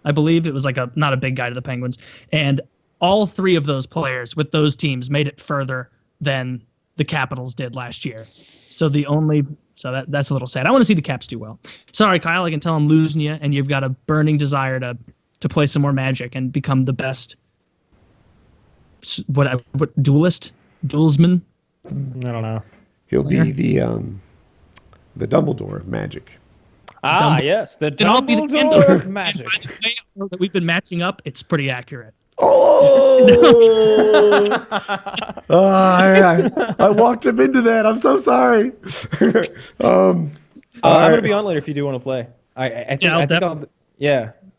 [SPEAKER 3] I believe it was like not a big guy to the Penguins. And all 3 of those players with those teams made it further than the Capitals did last year. So that's a little sad. I want to see the Caps do well. Sorry, Kyle, I can tell I'm losing you, and you've got a burning desire to play some more Magic and become the best duelsman.
[SPEAKER 2] I don't know.
[SPEAKER 1] he'll be the Dumbledore of Magic.
[SPEAKER 2] Yes, the
[SPEAKER 3] And I'll be the
[SPEAKER 2] Dumbledore
[SPEAKER 3] Kindle.
[SPEAKER 2] of Magic.
[SPEAKER 3] And by the way, I know that we've been matching up. It's pretty accurate.
[SPEAKER 1] Oh! I walked him into that. I'm so sorry.
[SPEAKER 2] I'm
[SPEAKER 1] right.
[SPEAKER 2] gonna be on later if you do want to play. I think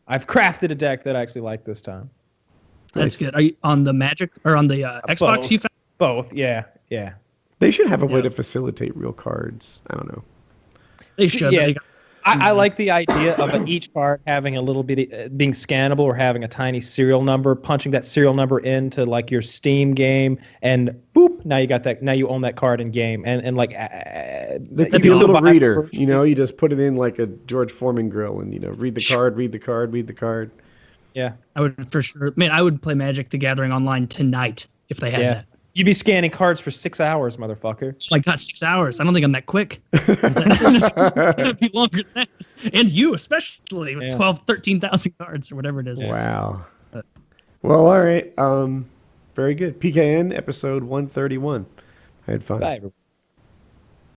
[SPEAKER 2] I've crafted a deck that I actually like this time.
[SPEAKER 3] That's good. Are you on the Magic or on the Xbox?
[SPEAKER 2] Both.
[SPEAKER 3] You found?
[SPEAKER 2] Both, yeah.
[SPEAKER 1] They should have a way to facilitate real cards. I don't know.
[SPEAKER 3] They should.
[SPEAKER 2] Yeah.
[SPEAKER 3] But they got-
[SPEAKER 2] I like the idea of each card having a little bit being scannable or having a tiny serial number, punching that serial number into like your Steam game, and boop, now you got that. Now you own that card in game, and like
[SPEAKER 1] There could be a little reader. You know, you just put it in like a George Foreman grill, and read the card, read the card, read the card.
[SPEAKER 2] Yeah,
[SPEAKER 3] I would for sure. Man, I would play Magic the Gathering online tonight if they had that.
[SPEAKER 2] You'd be scanning cards for 6 hours, motherfucker.
[SPEAKER 3] Oh my God, 6 hours. I don't think I'm that quick. It's going to be longer than that. And you, especially, with 12, 13,000 cards or whatever it is.
[SPEAKER 1] Wow. Well, all right. Very good. PKN episode 131. I had fun.
[SPEAKER 2] Bye, everybody.